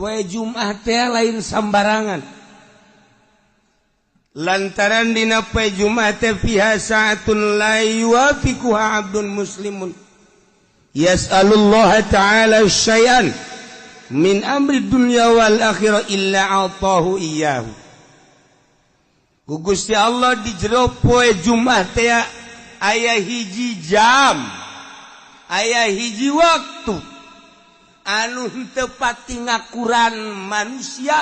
poe Jumat teh lain sambarangan. Lantaran dina poe Jumat teh fiha sa'atun la yuwafiquha 'abdun muslimun yas'alullaha ta'ala syai'an min amri dunya wal akhirah illa a'tahu iyyahu. Gusti Allah di jero poe Jumat teh aya hiji jam, aya hiji waktu anu teu pati ngakuran manusia.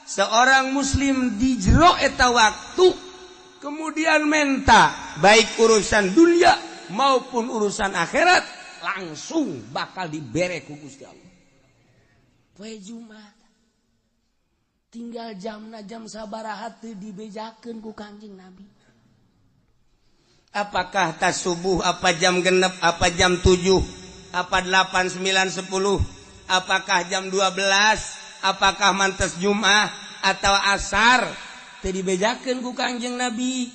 Seorang muslim di jero eta waktu kemudian menta baik urusan dunia maupun urusan akhirat langsung bakal dibere ku Gusti Allah. Poe Jumat tinggal jamna jam sabaraha teu dibejakeun ku Kangjeng Nabi. Apakah tas subuh, apa jam genep, apa jam 7, apa 8, 9, 10, apakah jam 12, apakah mantes Jumat atau asar teu dibejakeun ku Kangjeng Nabi.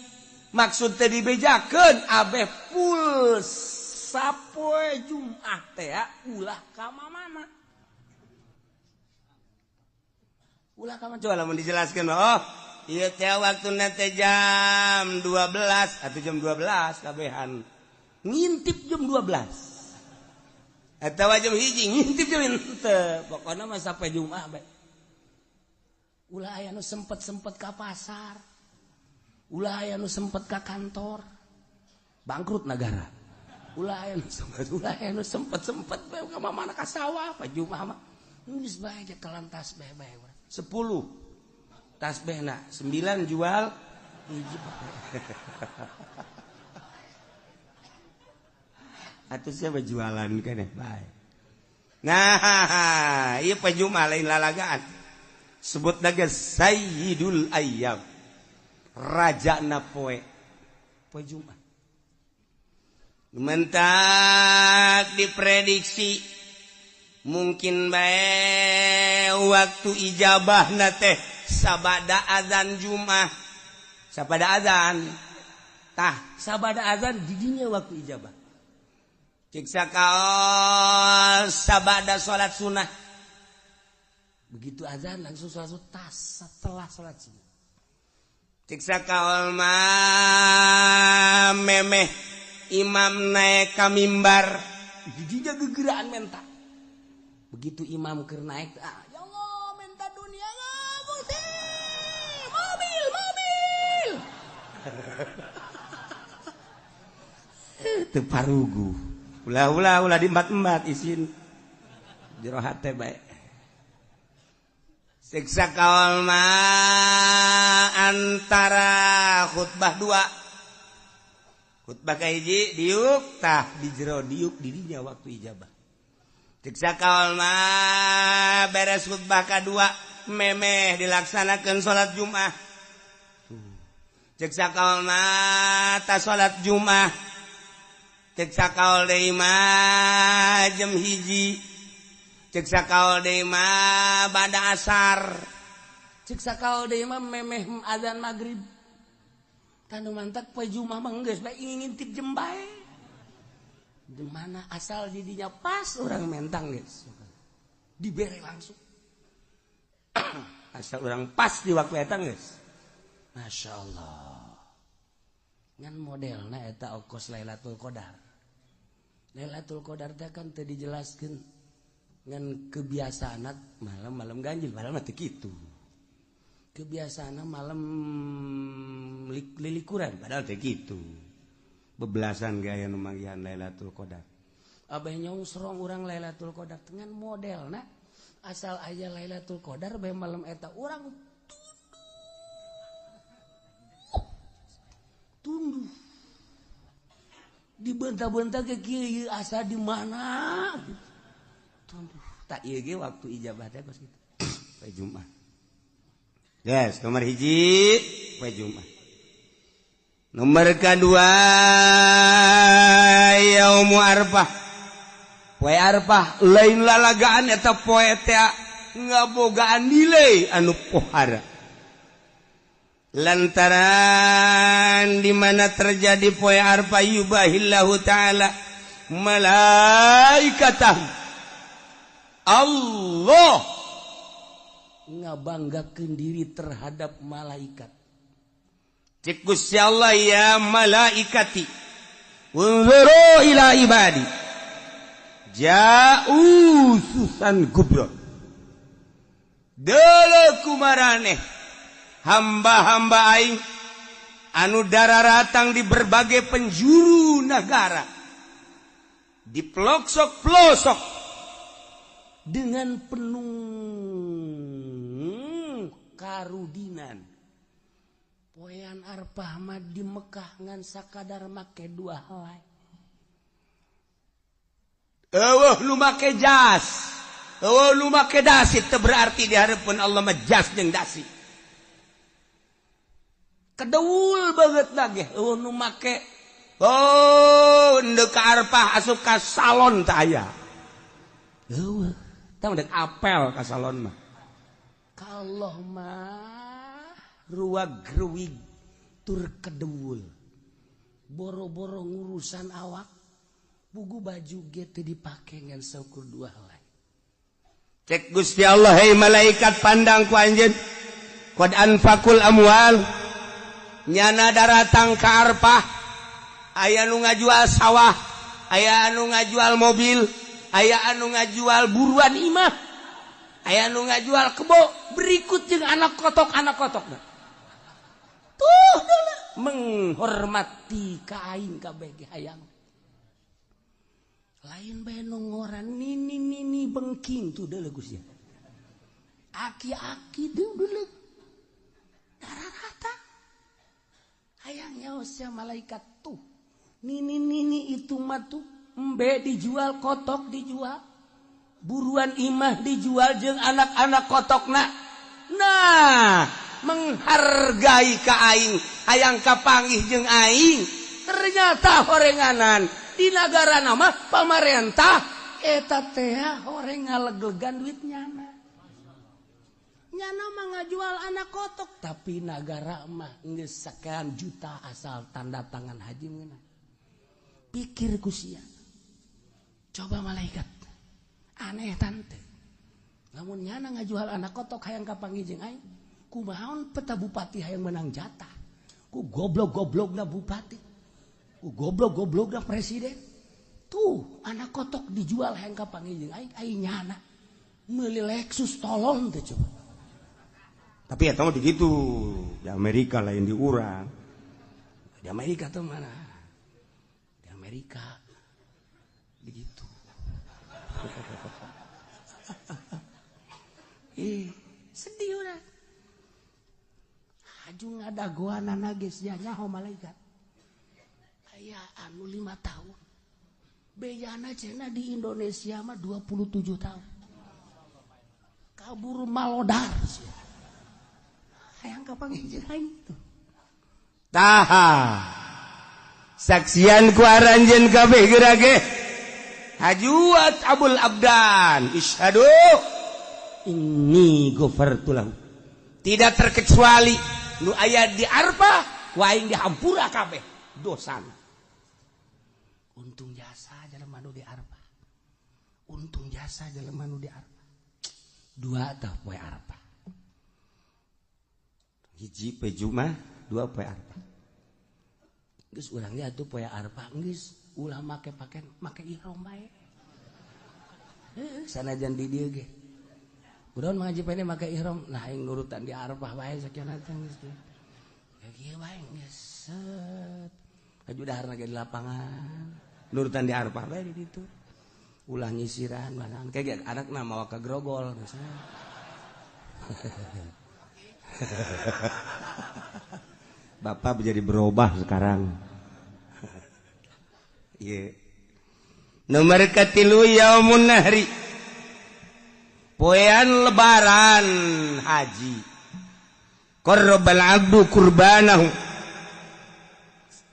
Maksud teu dibejakeun abeh full sapoe Jumat teh ulah ka mana? Ulah ka mana? Coba lamun dijelaskeun. Oh, ieu teh waktuna teh jam 12 atau jam 12 kabehan. Ngintip jam 12. Atawa jam hiji ngintip jam henteu. Pokona mah sapoe Jumat bae. Ulah aya nu sempet-sempet ka pasar. Ulah aya nu sempet ka kantor. Bangkrut negara. Ulah aya nu sempet bae ka mamana ka sawah pa Jumat mah. Geus bae aja kelan tasbih bae. 10 tasbihna, 9 jual hiji. Atuh siapa jualan keneh bae. Nah, ieu poe Jumat lain lalagaan. Sebutna ge Sayyidul Ayyam. Rajana poe Jumat. Mentak diprediksi mungkin bae waktu ijabahna teh sabada azan Jumat. Sabada azan. Tah, sabada azan di dinya waktu ijabah. Cik sakaol sabada salat sunnah. Begitu azan langsung salat tas setelah salat sunnah. Cik sakaol mah memeh imam naik ka mimbar didinya gegeraan menta. Begitu imam keur naik, ya Allah menta dunia Gusti. Mobil. Teu parugu. Ulah di embat isin jero hate bae. Siksa kaul mah antara khutbah 2. Khutbah ka hiji diuk tah di jero diuk di dinya waktu ijabah. Siksa kaul mah beres khutbah ka 2 memeh dilaksanakeun salat Jumat. Siksa kaul mah ta salat Jumat. Cek sakaol deui mah jam hiji. Cek sakaol deui mah bada asar. Cek sakaol deui mah memeh azan magrib. Tanu mantak poe Jumat mah geus bae ngintip jam bae. Di mana asal didinya pas urang mentang geus. Dibere langsung. Asal urang pas di waktu eta geus. Masyaallah. Ngan modelna eta okos Lailatul Qadar. Lailatul Qadar teh kan teu dijelaskeun ngan kebiasaana malam-malam ganjil padahal mah teu kitu. Kebiasaana malam lilikuran padahal teu kitu. Bebelasan gaya nu manggihan Lailatul Qadar. Abah nyongsrong urang Lailatul Qadar ngan modelna asal aya Lailatul Qadar bae malam eta urang tunduh dibentah-bentah ke kieu asa di mana tunduh tak ieu ge waktu ijabah teh kos kitu poe Jumat. Yes, nomor hiji poe Jumat. Nomor kedua Yaumul Arfah. Poe Arfah lain lalagaan eta poe teh ngabogaan nilai anu pohara. Lantaran di mana terjadi poe Arfah yubahillahu taala malaikatah Allah ngabanggakeun diri terhadap malaikat. Cek Gusti Allah, ya malaikati unzuru ila ibadi ja'u susan kubra. Deuleu kumaraneh hamba-hamba aing anu dararatang di berbagai penjuru negara, di pelosok-pelosok dengan penuh karudinan. Poean arpah mah di Mekah ngan sakadar make 2 helai. Eueuh nu make jas, eueuh nu make dasi, teu berarti di hareupeun Allah mah jas jeung dasi. Kedeul banget lagi, eueuh nu make endeu ka arpah asup ka salon teh aya. Eueuh, tah dek apel ka salon mah. Kalau mah ruwag-ruwig tur kedeul. Boro-boro ngurusan awak, bugu baju ge teu dipake ngan saukur 2 helai. Cek Gusti Allah, hei malaikat pandang ku anjeun. Qad anfaqul amwal, nyana daratang ka arpah, aya nu ngajual sawah, aya anu ngajual mobil, aya anu ngajual buruan imah, aya anu ngajual kebo, berikut jeung anak kotok-anak kotokna. Tuh deuleu menghormati ka aing kabeh ge hayang. Lain bae nu ngoran nini bengking tuh deuleu Gusti. Aki-aki deuleu dararata. Hayangnya usah malaikat tuh. Nini itu mah tuh embe dijual, kotok dijual, buruan imah dijual jeung anak-anak kotokna. Nah, menghargai ka aing, hayang kapanggih jeung aing. Ternyata horenganan di negara nama pamarentah eta teh horeng ngaleglegan duit nyana. Nyana mah ngajual anak kotok, tapi negara mah geus sakean juta asal tanda tangan haji meunang. Pikir ku sia. Coba malaikat. Aneh tante. Lamun nyana ngajual anak kotok hayang kapanggih jeung aing, kumahaon peta bupati hayang menang jatah. Ku goblok-goblokna bupati. Ku goblok-goblokna presiden. Tuh, anak kotok dijual hayang kapanggih jeung aing nyana. Meuli Lexus tolong teh coba. Tapi eta mah begitu. Di Amerika lain di urang. Di Amerika tuh mana? Di Amerika begitu. Sedih urang. Haju ngadagoanana geus nyaho malaikat. Aya anu 5 tahun. Beyana cenah di Indonesia mah 27 tahun. Kabur malodar sia. Hayang kapanggih jeung aing tuh. Taha. Saksian ku aranjeun kabeh geura ge. Hajuat Abul Abdan, isyhadu inni ghafartu lahu. Tidak terkecuali nu aya di Arfah, ku aing dihampura kabeh dosana. Untung jasa jelema nu di Arfah. Untung jasa jelema nu di Arfah. 2 tah poe Arfah. Hiji poe Jumat, 2 poe Arfah. Geus urang ge atuh poe Arfah geus ulah make ihram bae. Sanajan di dieu ge. Kunaon mah haji pene make ihram, nah aing nurutan di Arfah bae sakieu teh geus. Ya kieu bae geus set. Haju daharna ge di lapangan. Nurutan di Arfah bae di ditu. Ulah nyisiran banan. Kayak anakna mawa ka grogol misalnya. Bapak menjadi berubah sekarang. Iya. Nomor katilu yaumun nahri. Poean lebaran haji. Qarrabal abdu kurbanahu.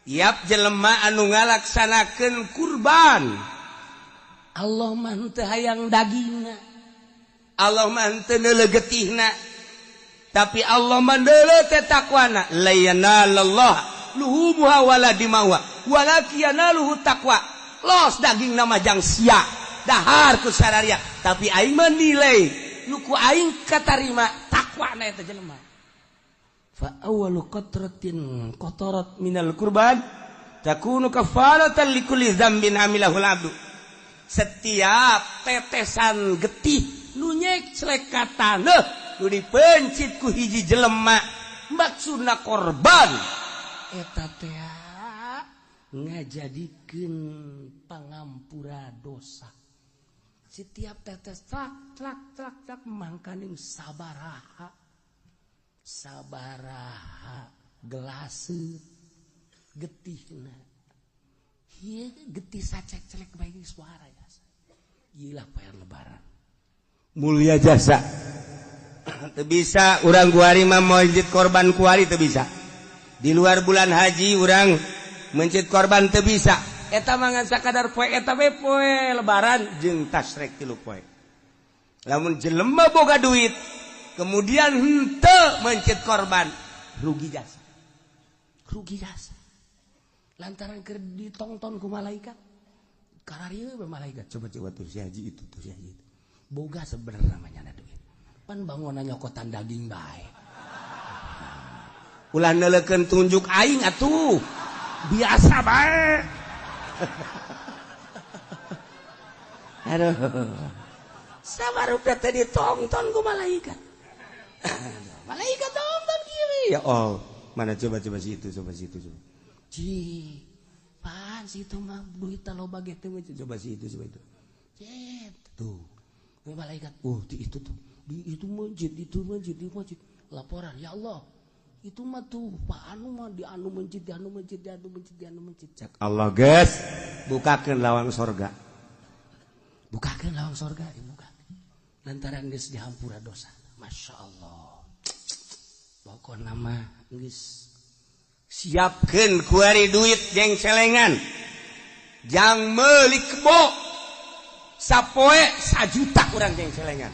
Tiap jelema anu ngalaksanakeun kurban. Allah mah teu hayang dagingna. Allah mah teu neuleuh getihna. Tapi Allah mandeuleuh teh takwana. La yanalallah luhumuha wala dimauha walakin yanaluhu taqwa. Los daging nama jang sia dahar ku sararia, tapi aing mah nilai nu ku aing katarima takwana eta jelema. Fa awwalu qatratin qatarat minal qurban takunu kafaratan likulli dzambin amilahul abdu. Setiap tetesan getih nu nyek celekatana nu dipencit ku hiji jelema maksudna korban eta teh ngajadikeun pangampura dosa. Setiap tetes trak mangkaning sabaraha gelaseur getihna. Ieu getih sacek-celek bae suara ya. Iyalah PR lebaran. Mulia jasa. Teu bisa urang kuari mah masjid korban kuari teu bisa. Di luar bulan haji urang mencit korban teu bisa. Eta mah ngan sakadar poe eta we poe lebaran jeung tasrek 3 poe. Lamun jelema boga duit kemudian henteu mencit korban rugi jasa. Rugi jasa. Lantaran keur ditongton ku malaikat. Kararieu be malaikat coba tuh si haji itu tuh si haji itu. Boga sebenarnya namanya duit. Pan bangunan nyokotan daging bae. Ulah neulekeun tunjuk aing atuh. Biasa bae. Aduh. Sabarudak teh ditonton ku malaikat. Malaikat tonton kieu. Ya Allah, mana coba si itu. Ci, pan situ mah duit loba ge teh coba si itu. Cet, tuh. Malaikat, itu tuh. Di itu masjid. Laporan, ya Allah. Itu mah tuh Pak anu mah di anu masjid. Cak Allah guys, bukakeun lawang sorga. Bukakeun lawang sorga, dibukakeun. Lantaran geus dihampura dosa. Masya Allah. Pokona mah geus siapkeun kuari duit jeung celengan. Jang meuli kebo. Sapoe 1 juta urang jeung celengan.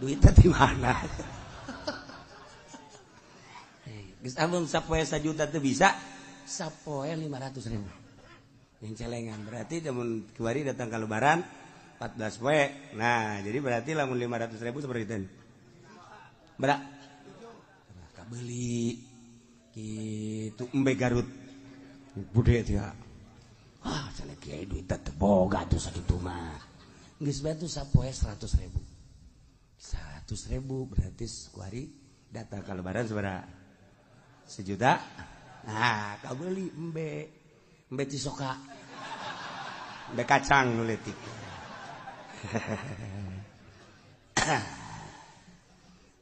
Duitnya di mana? Geus amun sapoe 1 juta teu bisa, sapoe 500.000. Yang celengan berarti amun kuari datang ka lebaran 14 poe. Nah, jadi berarti lamun 500.000 seperti itu. Berak? Kabeli kitu embe Garut. Bude teh. Ah, cenah kieu duit teh boga tuh sakitu mah. Geus bae tuh sapoe 100.000. 100.000 berarti kuari datang ka lebaran sabaraha? 1 juta. Nah, kabeli embe cisoka. Embe kacang nu leutik.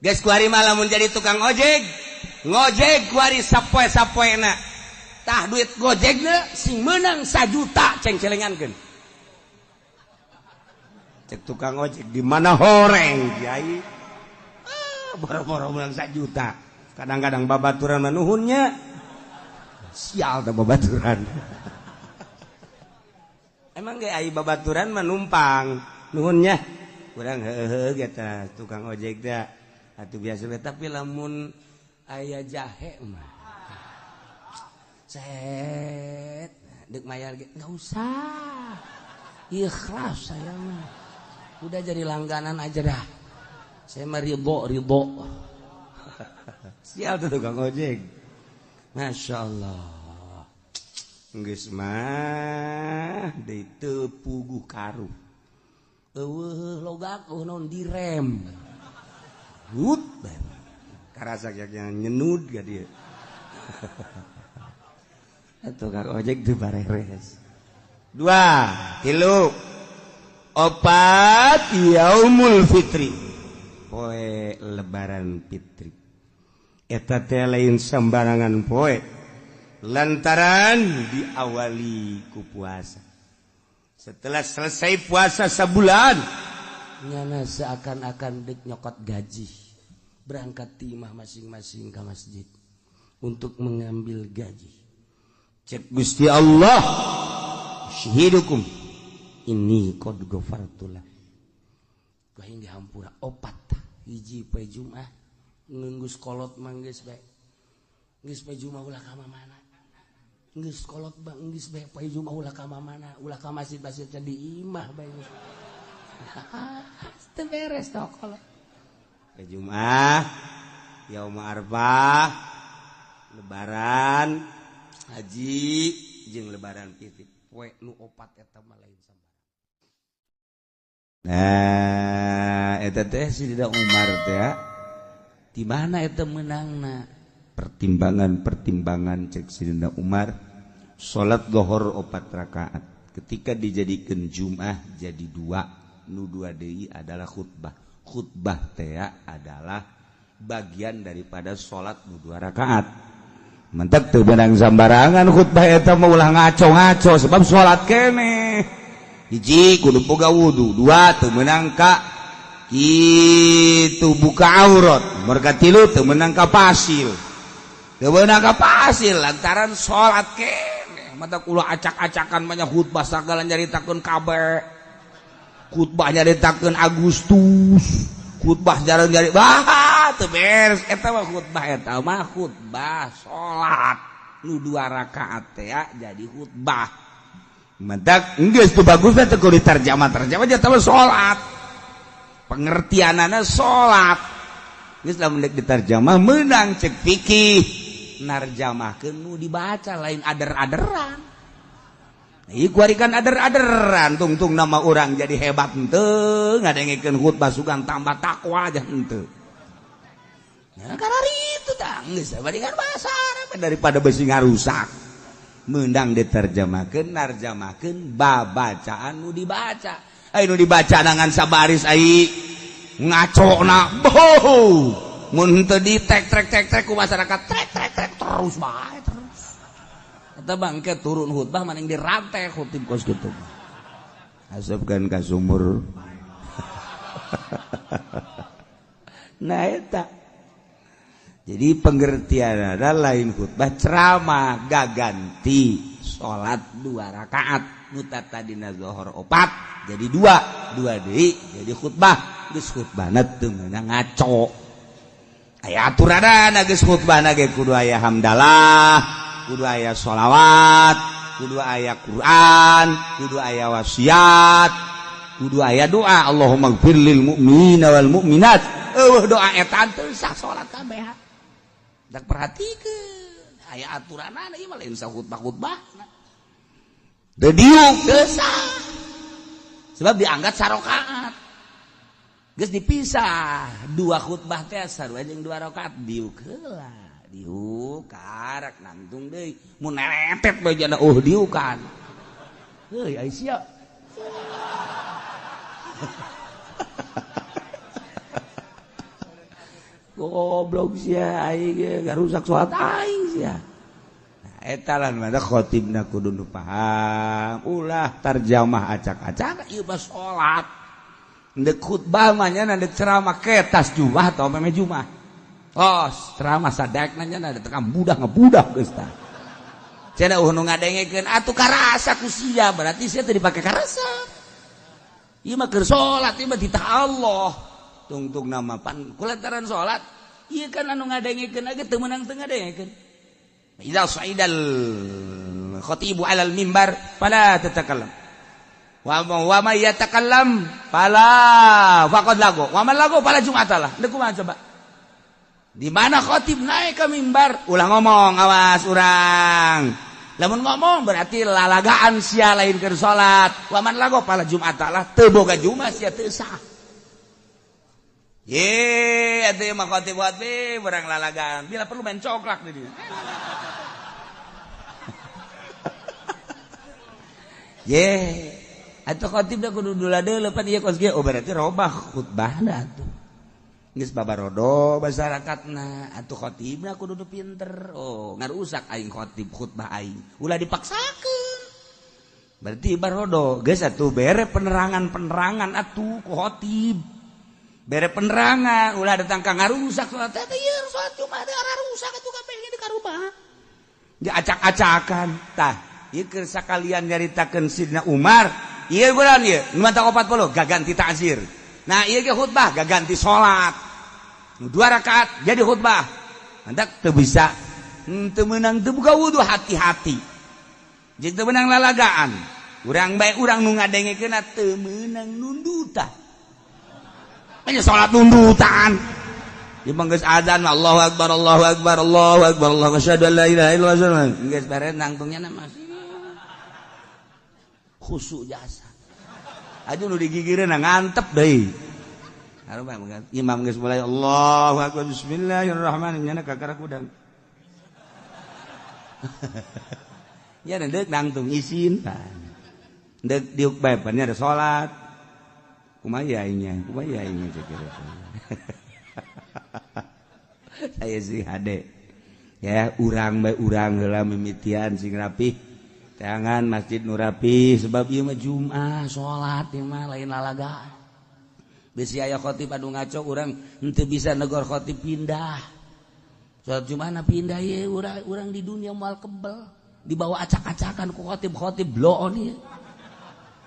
Geus kuari mah lamun jadi tukang ojek, ngojek kuari sapoe-sapoena. Tah duit gojekna sing meunang 1 juta ceng celengankeun. Cek tukang ojek di mana horeng kiai. Boro-boro meunang 1 juta. Kadang-kadang babaturan manuhunnya. Sial teh babaturan. Emang ge ai babaturan menumpang nuhunnya. Urang heuheuh eta tukang ojek teh. Atuh biasa we tapi lamun aya jahe mah. Set, deuk mayar ge enggak usah. Ikhlas saya mah. Udah jadi langganan aja dah. Saya mah ridho. Sial tuh tukang ojek. Masya Allah. Geus mah deui teu puguh karu. Eueuh logak naon direm. Gut. Karasa yang nyenud ka dieu. Tukang ojek teu bareres. 2, 3, 4 Yaumul Fitri. Poe lebaran fitri. Eta teh lain sembarangan poe. Lantaran diawali ku puasa. Setelah selesai puasa sebulan, nyana seakan-akan dek nyokot gaji. Berangkat timah masing-masing ke masjid untuk mengambil gaji. Cek Gusti Allah, syahidukum ini qad ghafartulah. Kain dihampura opat hiji poe Jumat ngeunggus kolot mah geus bae. Geus poe Jumat ulah ka mana? Geus kolot bang geus bae poe Jumat ulah ka mana? Ulah ka masjid-masjid di imah bae. Teu beres teh kolot. Jumat, yaum arfah, lebaran, haji, jeung lebaran titip. Poe nu opat eta mah lain sambarang. Nah, eta teh Sidina Umar teh ya. Di mana eta meunangna? Pertimbangan cek Sidina Umar, salat zuhur 4 rakaat. Ketika dijadikan Jumat jadi 2, nu 2 deui adalah khutbah. Khutbah teh adalah bagian daripada salat nu 2 rakaat. Mentek teu beunang sambarangan khutbah eta mah ulah ngaco-ngaco sebab salat keneh. Hiji kudu boga wudu, 2 teu meunang ka kitu buka aurat, merga 3 teu meunang ka pasil. Teu meunang ka pasil lantaran salat keneh. Mata ulah acak-acakan banyak khutbah sagala nyaritakeun kabeh. Khutbah nyaritakeun Agustus, khutbah jarang nyari teu beres eta mah khutbah salat nu 2 rakaat teh jadi khutbah. Mentak geus teu bagusna teu kudu ditarjamah nya teh salat. Pengertianana salat. Geus lamun deuk ditarjamah meunang cek fikih narjamahkeun nu dibaca lain ader-aderan. Ieu kuarikan ader-aderan tungtung nama orang jadi hebat henteu ngadengikeun khutbah sugan tambah takwa aja henteu. Ya karena itu tah geus bandingan bahasa Arab daripada besi ngarusak. Meundang diterjemahkeun narjamahkeun babacaan nu dibaca. Ai nu dibaca nangan sabaris ai ngacona boh. Mun teu ditek-trek ku masyarakat trek terus bae terus. Eta bangke turun khutbah maning dirantai khutib kos kitu. Asupkeun ka sumur. Nah eta. Jadi pengertian ada lain khutbah ceramah gaganti salat 2 rakaat nu tadina zuhur 4 jadi 2 deui jadi khutbah geus khutbahna teu meunang ngaco. Aya aturanna geus khutbahna ge kudu aya hamdalah, kudu aya sholawat, kudu aya Quran, kudu aya wasiat, kudu aya doa Allahumma ighfir lil mu'minina wal mu'minat. Doa eta teu sah salat kabeh. Dak perhatikeun aya aturanna ieu mah lain sa khutbah-khutbahna. Teu diuk teu sah. Sebab diangkat sarakaat. Geus dipisah 2 khutbah teh sarua jeung 2 rakaat diuk heula. Diuk karak nangtung deui mun neretet bae jana diukan heuy ai sia goblok sia aing ge garusak salat aing sia. Nah eta lan mah khatibna kudu nu paham ulah tarjamah acak-acak ieu mah salat. Deuk khutbah mah nya deuk ceramah ketas Jumat atau meme Jumat. Oh, ceramah sadekna nya ada tekan budak ngebudak geus tah. Cenah nu ngadengikeun atuh karasa ku sia berarti sia teu dipake karasa. Ieu mah keur salat ieu mah ditah Allah. Tungtung nama pan kulantaran salat ieu kan anu ngadengikeunage teu meunang teu ngadengikeun. Idza sa'idal khatibu 'alal mimbar fala tatakallam. Wa ma yatakallam fala faqad lagu. Wa man lagu fala jum'atalah. Deuk kumaha coba? Di mana khatib naik ke mimbar ulah ngomong awas urang. Lamun ngomong berarti lalagaan sia lain keur salat. Wa man lagu fala jum'atalah teu boga jumat sia teu sah. Ye, atuh mah khatib urang lalagaan. Bila perlu main coklak di dieu. Ye, atuh khatib da kudu duladeuleuh pan ieu kos ge oh berarti robah khutbahna atuh. Geus babarodo masyarakatna atuh khatibna kudu nu pinter. Oh, ngarusak aing khatib khutbah aing. Ulah dipaksakeun. Berarti barodo geus atuh bere penerangan atuh ku khatib. Bere penerangan ulah datang ka ngarusak salat teh ieu salat Jumat teh rusak atuh kabeh ge dikarubah. Diacak-acakan. Tah, ieu keur sakalian nyaritakeun Sidina Umar. Ieu bulan ieu nu mantap 40 gaganti ta'zir. Nah iya ge khutbah gaganti salat 2 rakaat jadi khutbah hendak teu bisa teu meunang teu buka wudu hati-hati jeung teu meunang lalagaan urang bae urang nu ngadengikeun teu meunang nundutan nya salat nundutan Imam geus adzan Allahu akbar Allahu akbar Allahu akbar Allahu asyhadu an la ilaha illallah geus bare nangtungnya Mas khusyuk jasa aju nu digigireun ngantep deui imam geus mulai Allahu akbar bismillahirrahmanirrahim nya kakara kudang nya deuk nangtung isin deuk diuk bae pan nya ada salat kumaha aingnya cek saya sih hade ya urang bae urang heula mimitian sing rapih jangan masjid nu rapih sebab ieu mah Jumat salat ieu mah lain lalagaan bisi aya khatib anu ngaco urang henteu bisa negor khatib pindah salat Jumat pindah ye urang di dunia moal kebel dibawa acak-acakan ku khatib bloon ieu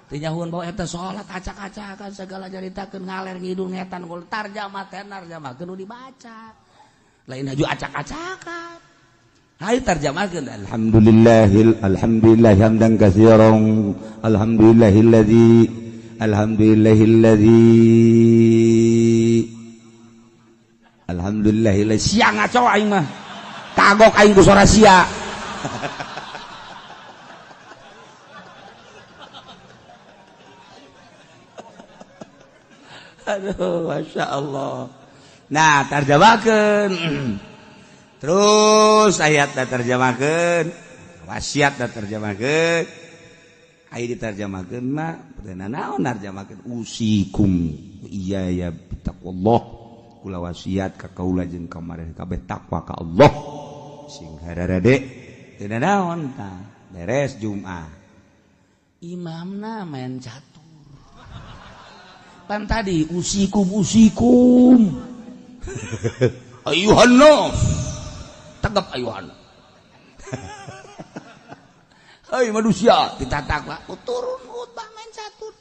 teu nyahuan bawa eta salat acak-acakan segala caritakeun ngaler ngidul ngetan kul tarjamah keun dibaca lain haju acak-acakan hayu tarjamahkeun alhamdulillah hamdan katsiran alhamdulillah siang ngaco aing mah kagok aing ku sora sia aduh masya Allah. Nah tarjamakeun terus ayat terjemahkeun wasiat terjemahkeun aya ditarjamakeun mah pernah naon narjamakeun usikum iya ya taqwallah kula wasiat ka kaula jeung kamareh kabeh takwa ka Allah sing hararade teu naon tah beres Jumat imamna main catur pan tadi usikum ayuhan nas tegap ayuhan hai manusia ditatak lah turun khutbah main catur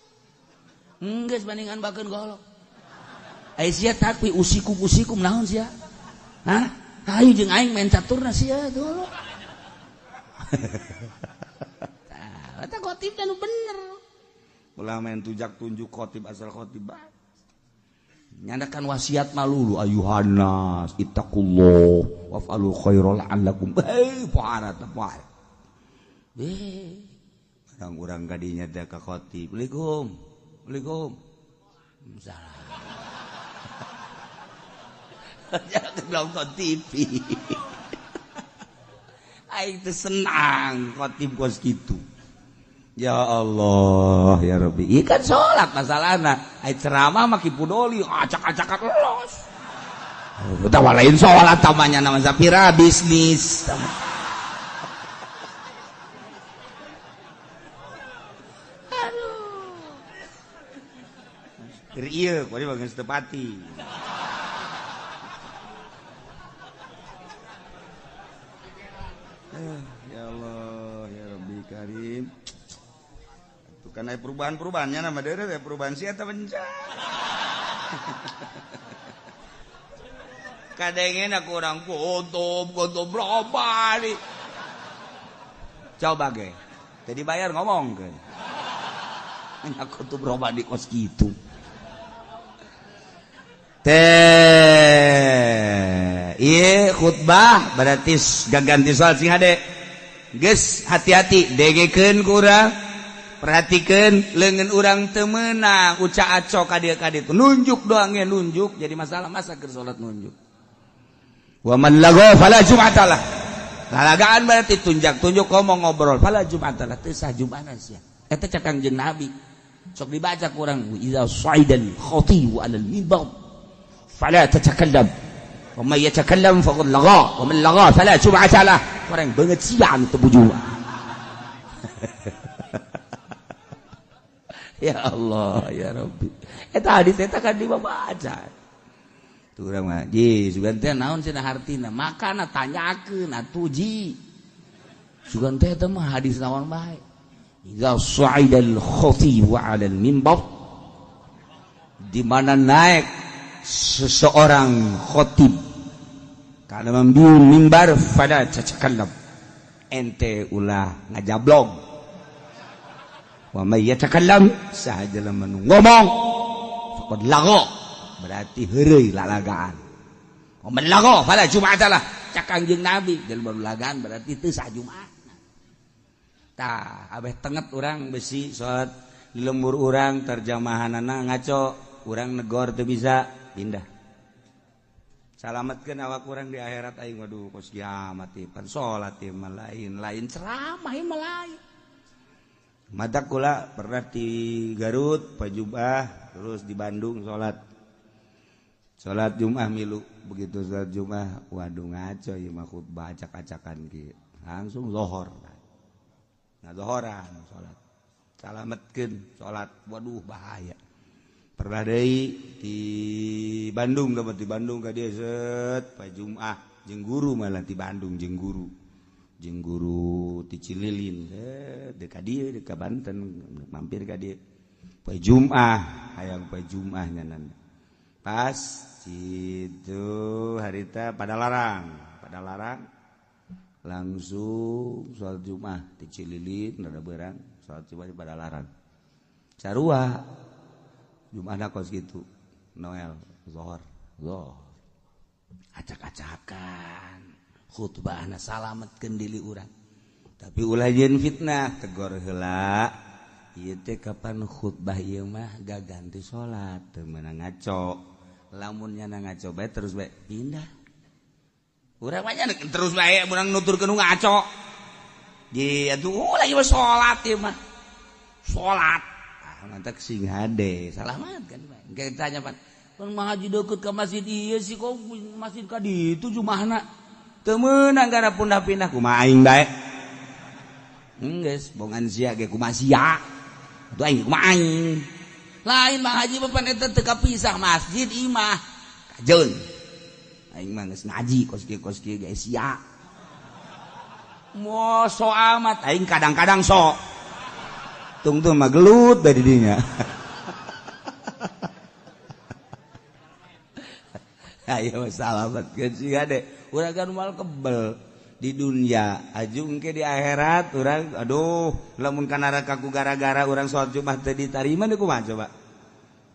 geus bandingan bakeun golok ai sia takwi usikum naon sia hah hayu jeung aing main caturna sia golok tah eta khotibna nu bener ulah main tunjuk khotib asal khotib nyandakan wasiat malulu ayuhannas ittaqullah waf'alu khairal la'allakum parat apa urang kadinya teh ka khotib Assalamualaikum salam jangan nonton TV aing teh senang khotib kos kitu. Ya Allah ya Rabbi ikan sholat masalahna ai ceramah maki pudoli acak-acakan los utawa lain sholat tamanya nama sapira bisnis aduh ieu kudu bageus teu pati ya Allah ya Rabbi karim kan ada perubahan-perubahannya nama daerah ya perubahan sih atau bencana kadangin aku orang kutub berapa nih coba ge jadi bayar ngomong kan aku tuh berapa di kos gitu iya khutbah berarti gaganti soal sing hade geus hati-hati degekeun kurang perhatikan lengan orang temenang uca acok kadia-kadia itu nunjuk doangnya nunjuk jadi masalah masa ke sholat nunjuk wa man lago fala jum'atalah lalagaan berarti tunjuk ngomong ngobrol fala jum'atalah teu sah jum'ana sia eta cakang jeung nabi sok dibaca kurang iza saidal khatibu alal minbar fala tatakallam wa may yatakallam faqad laga wa man laga fala jum'atalah kurang beungeut sia anu teu bujuma ya Allah ya Rabbi eta hadis eta kan dibaca tuh urang mah ji sugan teh naon cenah hartina makana tanyakeun atuh ji sugan teh eta mah hadis naon bae idza sa'idal khatib 'ala al-minbar di mana naik seseorang khatib kana membiun mimbar pada cacakallab ente ulah ngajablog wa may yatakallam sahaja lamun ngomong faqad laga berarti heureuy lalagaan Menlago pada Jumat lah cak Kangjeng Nabi jelema lagan berarti teu sah Jumat. Tah abeh tenget urang besi salat di lembur urang terjemahanana ngaco urang negor teu bisa pindah. Salametkeun awak urang di akhirat aing waduh kos kiamat ieu pan salat ieu mah lain ceramah ieu mah lain. Madak kula pernah di Garut Pajubah terus di Bandung salat Jumat milu begitu salat Jumat waduh ngaco ieu mah khutbah acak-acakan kieu langsung zuhur nah zuhuran salat salametkeun salat waduh bahaya pernah deui di Bandung ka dieu set pa Jumat jeung guru malah di Bandung jeung guru ti Cililin dekat dieu dekat Banten mampir ka dieu pa Jumat hayang pa Jumat nyanan pas itu harita pada larang langsung sholat Jumat di Cililin rada beurang sholat Jumat pada larang sarua Jumatna kos gitu Noel zuhur acak-acakan khutbahna salametkeun dili urang tapi ulah yen fitnah tegor heula ieu teh kapan khutbah ieu mah gaganti salat teu meunang ngaco lamun nyana ngaco bae terus bae pindah urang mah nya terus bae urang nuturkeun ngaco di atuh lagi salat ieu mah salat mantak sing hade salamat kan bae tanya pan mah haji deukeut ka masjid ieu sih kok masjid ka ditu jumahna teu meunang gara pindah kumaha aing bae geus bongan sia ge kumaha sia atuh aing kumaha aing lain mah haji papan eta teu kapisah masjid imah kajeun aing mah geus ngaji kos kieu ge sia moal so amat aing kadang-kadang sok tungtung mah gelut bae di dinya ayo salametkeun si gade urang kan moal kebel di dunia ajung ke di akhirat urang aduh lamun ka neraka ku gara-gara urang salat Jumat teu ditarima deui kumaha coba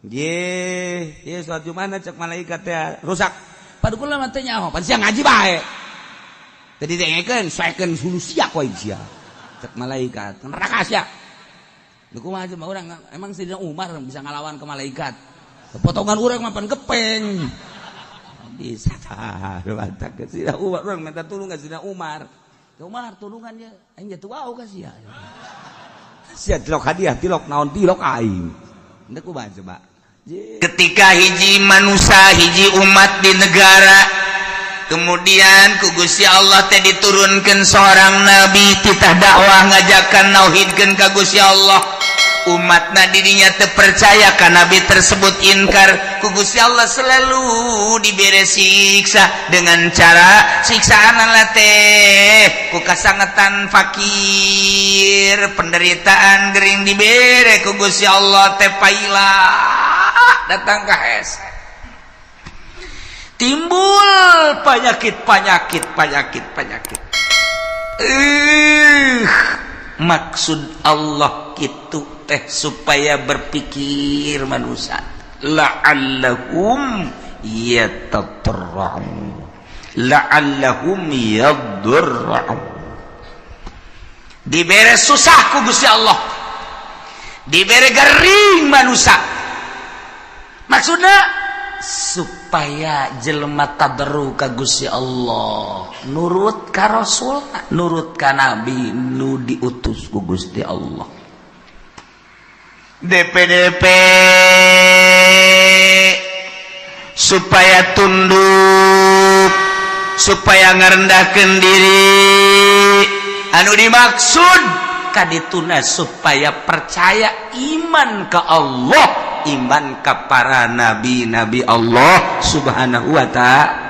ieu salat Jumatna cek malaikat teh rusak padahal mah teh nyaho pan sia ngaji bae teu didengekeun saekeun hulu sia koe sia cek malaikat neraka sia deui kumaha coba urang emang Sayyidina Umar bisa ngalawan ke malaikat potongan urang mah pan gepeng bisa tah mantak ke Sayyidina Umar urang minta tulung ka Sayyidina Umar tulungan dia aing jatuh wau ka sia tilok hadiah tilok naon tilok aing endeu kumaha coba ketika hiji manusia hiji umat di negara kemudian ku Gusti Allah teh diturunkeun seorang nabi titah dakwah ngajakan nauhidkeun ka Gusti Allah umatna dirinya teu percaya ka nabi tersebut inkar ku Gusti Allah selalu dibere siksa dengan cara siksaanna teh ku kasangetan fakir penderitaan gering dibere ku Gusti Allah teh paila datang ka hese timbul penyakit maksud Allah kitu teh supaya berpikir manusia la'allahum yatadarra'un la'allahum yadurra'un dibere susah ku Gusti Allah dibere garing manusia maksudna supaya jelema tadarru ka Gusti Allah nurut ka Rasul nurut ka Nabi nu diutus ku Gusti Allah DPDP supaya tunduk supaya ngarendahkeun diri anu dimaksud kadituna supaya percaya iman ka Allah iman ka para nabi-nabi Allah subhanahu wa ta'ala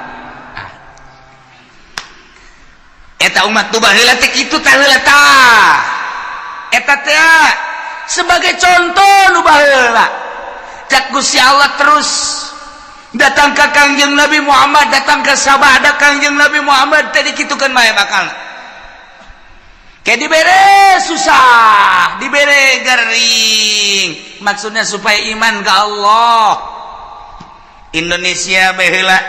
eta umat nu baheula teh kitu tah heula tah eta teh sebagai contoh nu baheula cak Gusti Allah terus datang ka Kangjeng Nabi Muhammad datang ka sabada Kangjeng Nabi Muhammad teh dikitukeun bae bakal kayak dibere susah dibere garing maksudnya supaya iman ke Allah Indonesia baheula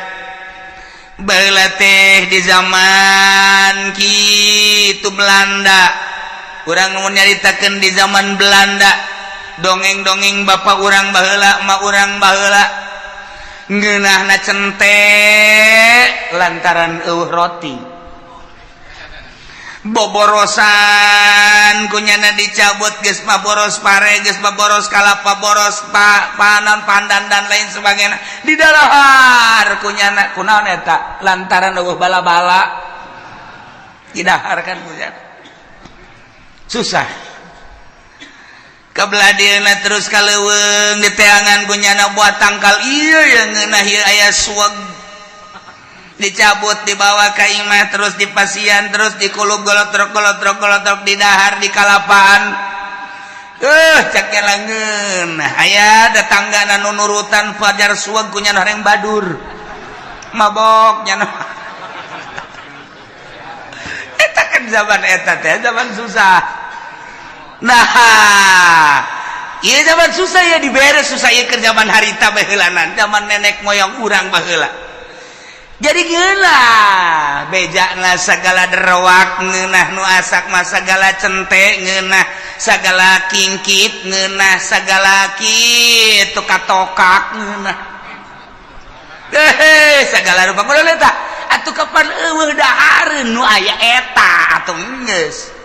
baheula teh di zaman kitu Belanda urang nu nyaritakeun di zaman Belanda dongeng-dongeng bapak urang baheula emak urang baheula ngeunahna cente lantaran eueuh roti boborosan kunyana dicabut geus maboros pare geus maboros kalapa boros panon pandan dan lain sebagainya di dahar kunyana kunaon eta lantaran eueuh bala-bala di dahar kan kunyana susah kabelah dieuna terus kaleuweung diteangan kunyana buat tangkal ieu yang ngeunah ieu aya sueg dicabut dibawa ka imah terus dipasian terus dikulub golotrok di dahar di kalapaan cak langeun aya tetanggana nu nurutan fajar sueg kunyana hareng badur mabok nyana eta kan zaman eta teh zaman susah nah ieu zaman susah ya diberes susah ieu keur zaman harita baheulanan zaman nenek moyang urang baheula jadi geunah bejana sagala derowak ngeunah nu asak mah sagala cente ngeunah sagala kingkit ngeunah sagala kitu katokak ngeunah sagala rupa kudu eta atuh kapan eueuh dahareun nu aya eta atuh geus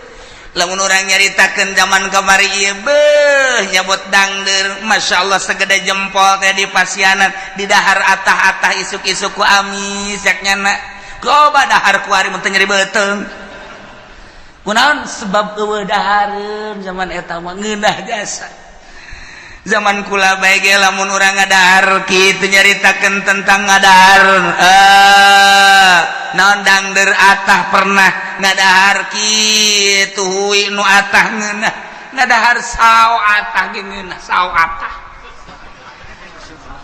lamun urang nyaritakeun zaman kamari ieu beuh nyabot dangdeur masyaallah segede jempol teh di pasianan di dahar atah-atah isuk-isuk ku amis yak nyana loba dahar kuari mun teu nyeri beuteung kunaon sebab eueuh dahareun zaman eta mah ngeunah jasa zaman kula bae ge lamun urang ngadahar kitu nyaritakeun tentang ngadahar naon dangdeur atah pernah ngadahar kitu huwi nu atah ngeunah ngadahar sao atah ge ngeunah sao atah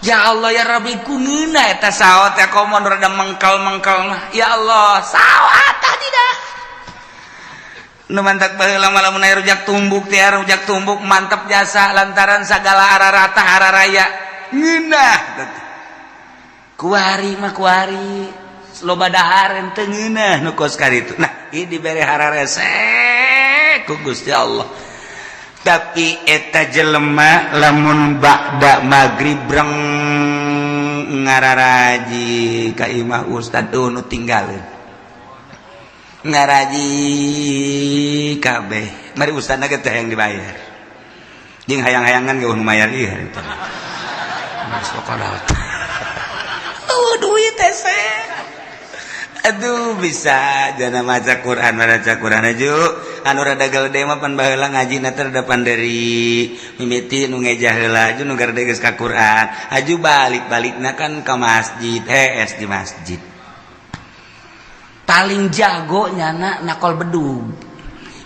ya Allah ya Rabbi ku ngeunah eta sao teh komo rada mengkal-mengkal mah ya Allah sao atah di dah nu mantak baheula mah lamun aya rujak tumbuk teh rujak tumbuk mantep jasa lantaran sagala ararata araraya ngeunah kuari mah kuari loba dahar teu ngeunah nu kos karitu nah ieu dibere hararese ku Gusti Allah tapi eta jelema lamun ba'da magrib breng ngararaji ka imah ustad nu tinggalin ngaraji kabeh mari ustadna ge teh yang dibayar jeung hayang-hayangan ge nu mayar ieu duit teh aduh bisa jana maca Quran aju anu rada gede mah pan baheula ngajina teh rada panderi mimiti nu ngeja heula aju nu garede geus ka Quran aju balik-balikna kan ka masjid di masjid paling jago nyana nakol bedug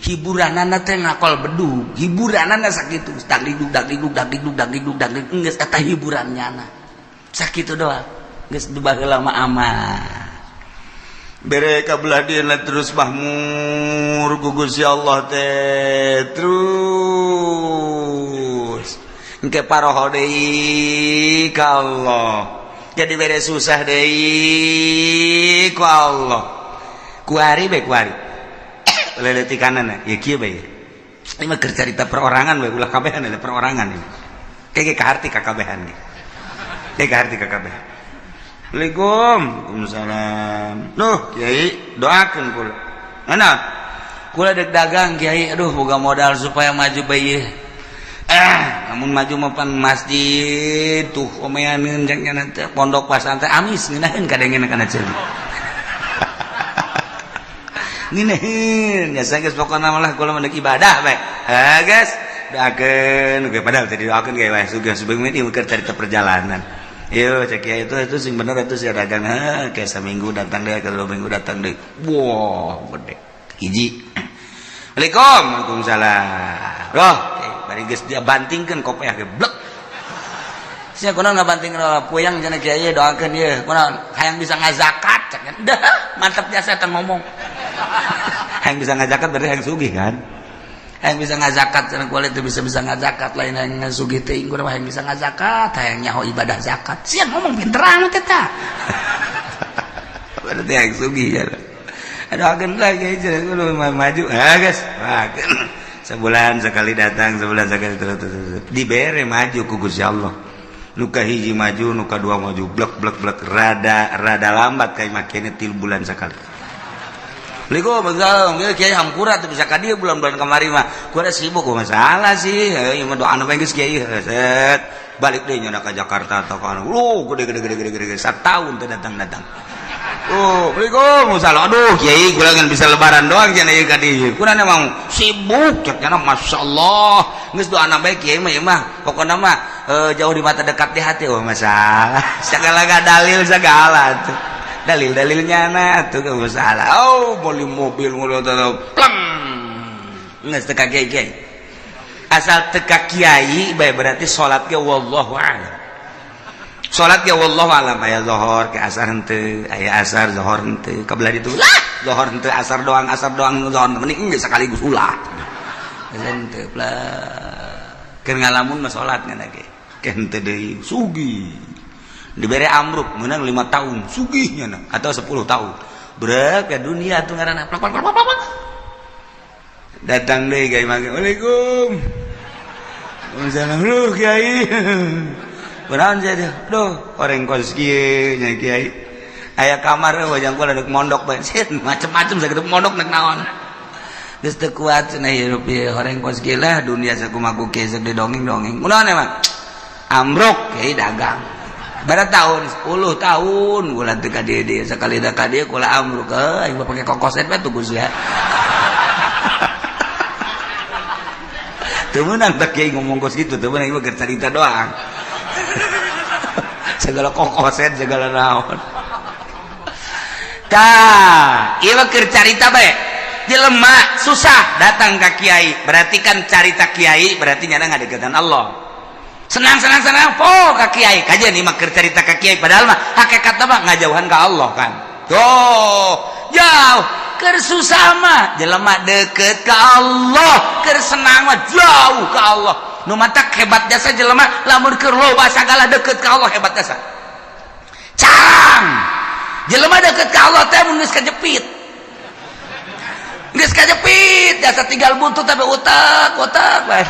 hiburanana teh nakol bedug hiburanana sakitu dagdugdug geus eta hiburan nyana sakitu doang geus baheula mah aman bere kabelah dieuna terus mahmur ku Gusti Allah teh terus engke paroho deui ka Allah jadi bere susah deui ku Allah kuari bae kuari leletikanana ya kieu bae ini mah keur carita perorangan bae ulah kabehan ada perorangan ini kege kaharti kakabehan ge kege kaharti kakabehan Waalaikumsalam nuh Kiai doakeun kula mana kula dek dagang Kiai aduh boga modal supaya maju bae namun maju mah pan masjid tuh omeaneun jeung nya teh pondok pesantren amis ngeunaheun kadengena kana ceun nginehin ya saya guys pokoknya malah kalau mendak ibadah baik guys doakan oke padahal tadi doakan kayak wah sudah sebelum ini mungkin cerita perjalanan yo cek ya itu sing bener itu sih dagang kayak seminggu datang deh kalau 2 minggu datang deh wow gede hiji Waalaikumsalam roh bari geus dia bantingkeun kopiah ge blek sia kunaon ngabantingkeun puyang cenah kieu doakeun ieu kunaon hayang bisa ngazakat cek dah mantap jasa eta ngomong yang bisa ngazakat berarti yang sugih kan yang bisa ngazakat karena kualitas itu bisa ngazakat lain yang sugih teh ingkur yang bisa ngazakat yang nyaho ibadah zakat siang ngomong pinteran kita berarti yang sugih ya. Aduh lagi aja maju guys sebulan sekali datang sebulan sekali terus dibere maju ku Gusti Allah nuka hiji maju nuka dua maju blek rada lambat kayak makanya 3 bulan sekali. Beliau begal kiai hampura tuh bisa kadieu bulan-bulan kemarin mah ku ada sibuk masalah sih ieu mah doa anu geus kiai set balik deui nya ka Jakarta atau ka gede 1 tahun teh datang Assalamualaikum salah aduh kiai gua kan bisa lebaran doang cenah ieu ka dieu kurang emang sibuk cenah masyaallah geus doana bae kiai mah pokona mah jauh di mata dekat di hati masalah segala dalil segala tuh dalilnya nah tuh gak masalah beli mobil plang geus teka kiai asal teka kiai bae berarti salat ge wallahu a'lam. Salat ya wallahu alam aya zuhur ke asar henteu aya asar zuhur henteu kabelah ditu lah zuhur henteu asar doang zuhur mending geus sekaligus ulah henteu keur ngalamun mah salat ngana ge ke henteu deui sugih dibere amruk meunang 5 tahun sugihnya atau 10 tahun beureuh ka dunia atuh ngaranna datang deui kiai mangga Waalaikumsalam Waalaikumsalam lu kiai benaon jadi duh orang kos kieu nya kiai aya kamar wajang kula deuk mondok bae macem-macem sagede mondok nek naon geus teu kuat cenah hirup ieu orang kos kieu lah dunia sakumaha kieu sok didongeng-dongeng kunaon emang amrok kiai dagang bara tahun 10 tahun kula teu ka dieu sakali da ka dieu kula amrok aing mah pake kokoset bae tuh sia teu meunang tak kiai ngomong kos kitu teu meunang ieu keur carita doang segala kokoset segala naon tah ieu keur carita bae jelema susah datang ka kiai berarti kan carita kiai berarti nyana ngadeukeutan Allah senang po ka kiai kajian ieu mah keur carita ka kiai padahal mah hakikatna mah ngajauhan ka Allah kan tuh jauh keur susah mah jelema deukeut ka Allah keur senang mah jauh ka Allah nu matak hebat jasa jelema lamun keur loba sagala deukeut ka Allah hebat jasa cang jelema deukeut ka Allah teh mun geus kajepit jasa tinggal buntut tapi utak bae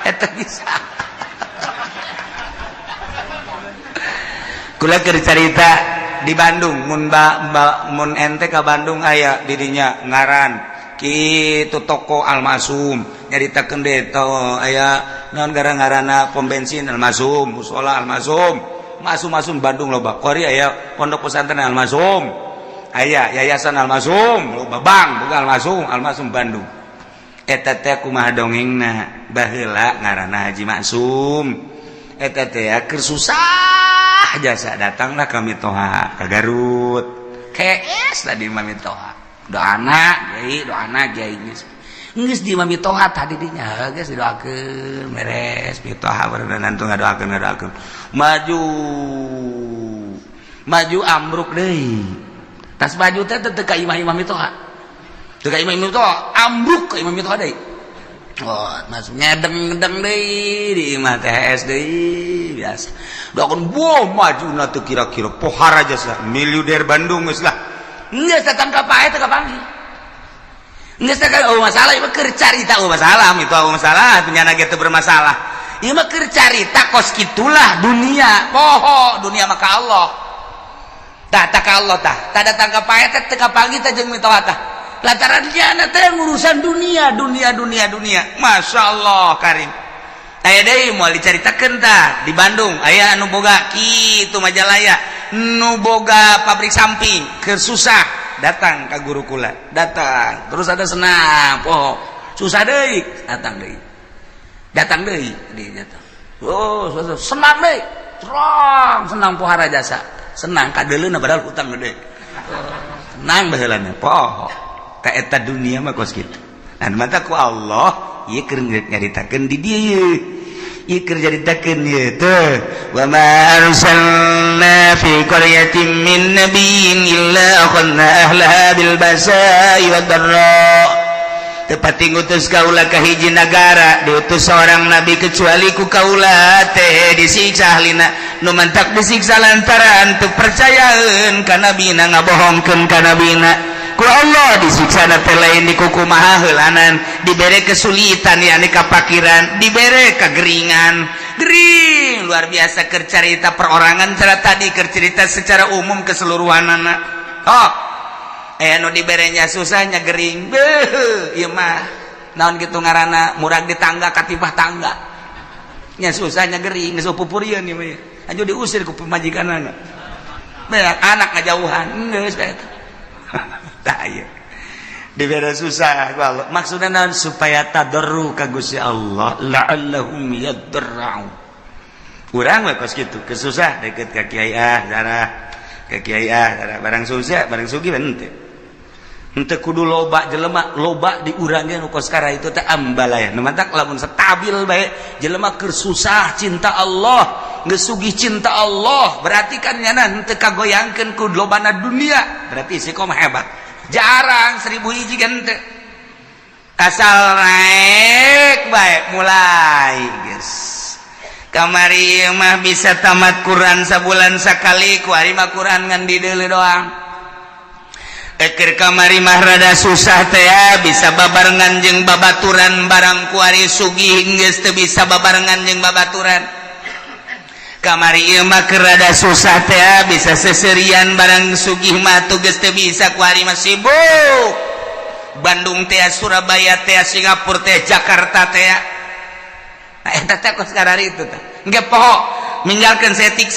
eta bisa kula keur carita di Bandung mun ente ka Bandung aya di dinya ngaran kitu toko Almasum nyaritakeun deui aya naon ngaranna pom bensin Almasum mushola Almasum masum Bandung loba kori aya pondok pesantren Almasum aya yayasan Almasum loba bang boga Almasum Bandung eta teh kumaha dongengna baheula ngaranna Haji Maksum eta teh keur susah jasa datanglah ka Mitoha ka Garut kees tadi mah Mitoha doana kiai geus di Mitoha tadi dinya geus didoakeun beres Mitoha berenang tuh ngadoakeun maju ambruk deui tas maju teh teu ka imam Mitoha teu ka imam Mitoha ambruk ka imam Mitoha deui masuk ngedeng deui di imah THS deui biasa doakeun majuna teu kira-kira pohara jasa miliuder Bandung geus lah geus datang ka pae teu kapanggih geus teh masalah ieu mah keur carita masalah itu masalah punyana ge teu bermasalah ieu mah keur carita kos kitulah dunia poho dunia mah ka Allah tah ka Allah tah datang ka pae teh teu kapanggih teh jeung mitoha tah lantaran nya teh urusan dunia masyaallah karim aya deui moal dicaritakeun tah di Bandung aya anu boga kitu Majalaya nu boga pabrik samping keur susah datang ka guru kula datang terus ada senang susah deui datang deui senang deui terang senang pohara jasa senang kadeuleuna padahal hutang gede senang baheulana ka eta dunia mah kos kitu nah mata ku Allah ieu keur nyaritakeun di dieu ieu keur nyaritakeun ieu teh wa ma arsalna fi qaryatin min nabiyyin illa akhadna ahlaha bil basa'i wad darra tepati ngutus kaula ka hiji nagara diutus seorang nabi kecuali ku kaula teh disiksa ahlina nu mantak disiksa lantaran teu percayaeun ka nabina ngabohongkeun ka nabina ku Allah disiksa teh lain di kukumaha heulanan dibere kesulitan yakni kapakiran dibere kageringan gering luar biasa keur carita perorangan cara tadi keur cerita secara umum keseluruhanana nu diberenya susahnya gering ieu mah naon kitu ngaranna murag di tangga katibah tangga nya susahnya gering geus pupurieun ieu mah aju diusir ku pemajikanana beak anak ngajauhan geus bae tah ieu dibere susah ku Allah maksudna naon supaya tadarru ka Gusti Allah la'allahum yadarra'un urang we kos kitu kesusah deket ka kiai darah ka kiai darah barang susah barang sugih henteu henteu kudu loba jelema loba di urang ge nu kos kara itu teh ambalaya nu mantak lamun stabil bae jelema keur susah cinta Allah geus sugih cinta Allah berarti kan nyana henteu kagoyangkeun ku lobana dunia berarti istiqomah hebat jarang 1000 hiji kan teh asal naik baik mulai guys kamari mah bisa tamat Quran sabulan sakali ku ari mah Quran ngan di deuleu doang eker kamari mah rada susah teh bisa babarengan jeung babaturan barang ku ari sugih geus teu bisa babarengan jeung babaturan kamari ieu mah keur rada susah teh bisa seserian barang sugih mah tuh geus teu bisa ku ari mah sibuk Bandung teh Surabaya teh Singapura teh Jakarta teh nah eta teh kos karari itu teh engke poho ninggalkeun setik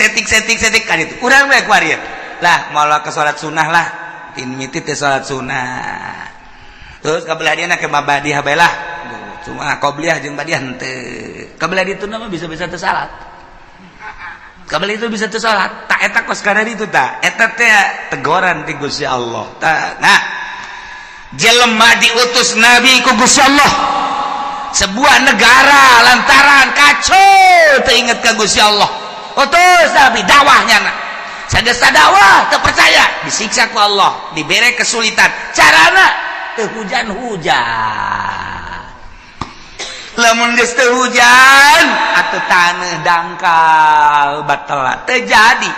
kan itu urang bae ku ari lah maula ke salat sunah lah tin miti teh salat sunah terus kabelah dia ke mabadiah bae lah cuma qobliyah jeung badiah henteu kabelah ditu mah bisa-bisa teu salat kabel itu bisa tuh salat tak eta kos kana itu tak eta teh teguran ti Gusti Allah nah jelema diutus nabi ku Gusti Allah sebuah negara lantaran kacau teu inget ka Gusti Allah utus nabi dakwahnya sageus dakwah teu percaya disiksa ku Allah dibere kesulitan carana teu hujan-hujan lamun geus teu hujan atuh taneuh dangkal batal terjadi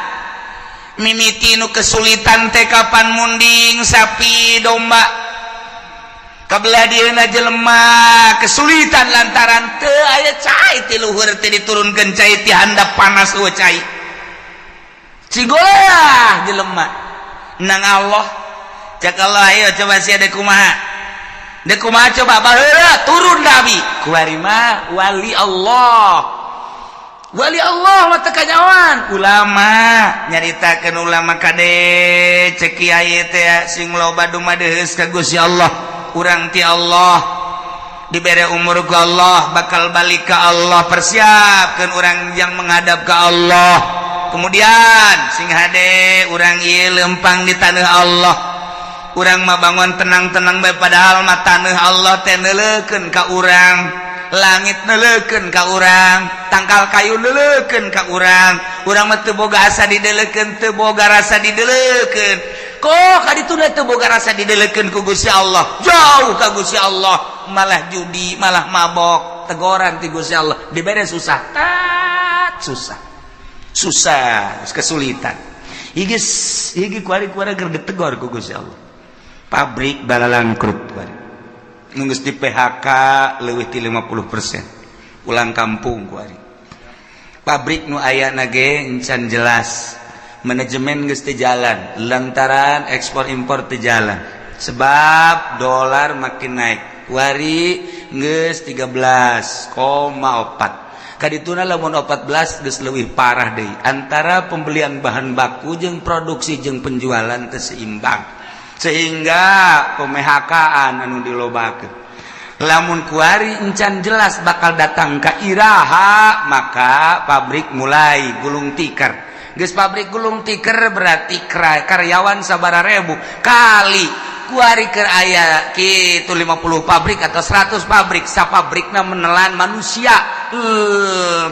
mimiti nu kesulitan teh kapan munding sapi domba kabelah dieuna jelema kesulitan lantaran teu aya cai ti luhur teh diturunkeun cai ti handap panas eueuh cai cigolah jelema nang Allah cak Allah ayo coba sia dek kumaha dek kumaha coba baheula turun nabi kuari mah wali Allah mah teu kanyawan ulama nyaritakeun ulama kade cek kiai teh sing loba dumadeus ka Gusti Allah urang ti Allah dibere umur ku Allah bakal balik ka Allah persiapkeun urang yang menghadap ka Allah kemudian sing hade urang ieu lempang di taneuh Allah urang mah bangun tenang-tenang bae padahal mah taneuh Allah teh neuleukeun ka urang langit neuleukeun ka urang tangkal kayu neuleukeun ka urang mah teu boga asa dideuleukeun teu boga rasa dideuleukeun kok kaditu teu boga rasa dideuleukeun ku Gusti Allah jauh ka Gusti Allah malah judi malah mabok teguran ti Gusti Allah dibere susah kesulitan higi kuari-kuari keur ditegor ku Gusti Allah pabrik balalang krup nunggus di PHK leuwih ti 50% ulang kampung kuari pabrik nu aya ge encan jelas manajemen geus teu jalan lantaran ekspor impor teu jalan sebab dolar makin naik kuari geus 13,4 kadituna lamun 14 geus leuwih parah deui antara pembelian bahan baku jeung produksi jeung penjualan teu seimbang sehingga PMHK-an anu dilobakeun lamun kuari encan jelas bakal datang ka iraha maka pabrik mulai gulung tikar geus pabrik gulung tikar berarti karyawan sabaraha ribu kali kuari keur aya kitu 50 pabrik atau 100 pabrik sapabrikna menelan manusia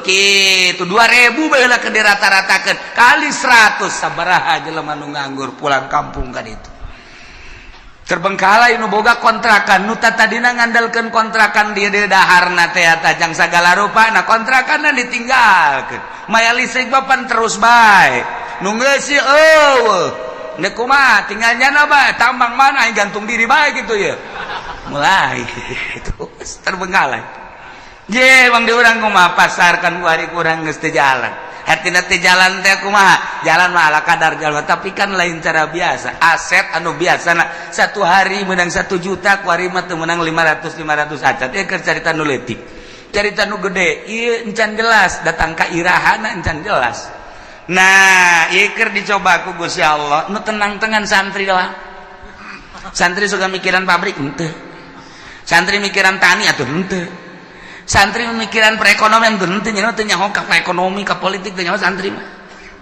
kitu 2000 baheula keur dirata-ratakeun kali 100 sabaraha jelema nu nganggur pulang kampung ka ditu terbengkalai nu boga kontrakan nu tadina ngandalkeun kontrakan di daharna teh tajang sagala rupa na kontrakanna ditinggalkeun maya listrik bapan terus bae nu geus eueuh nek kumaha tinggal nyana bae tambang mana gantung diri bae gitu ya mulai itu terbengkalai je bang di urang kumaha pasarkan ku hari kurang geus teu jalan artinya teh jalan teh kumaha jalan mah ala kadar jalan tapi kan lain cara biasa aset anu biasana satu hari menang 1 juta ku hari mah teu menang 500 acat ieu keur carita nu leutik carita nu gede ieu encan jelas datang ka irahana encan jelas nah ieu keur dicoba ku Gusti Allah nu tenang-tenang santri doang santri suka mikiran pabrik henteu santri mikiran tani atuh henteu santri memikiran perekonomian henteu nya teh nyaho ka ekonomi ka politik teh nyaho santri mah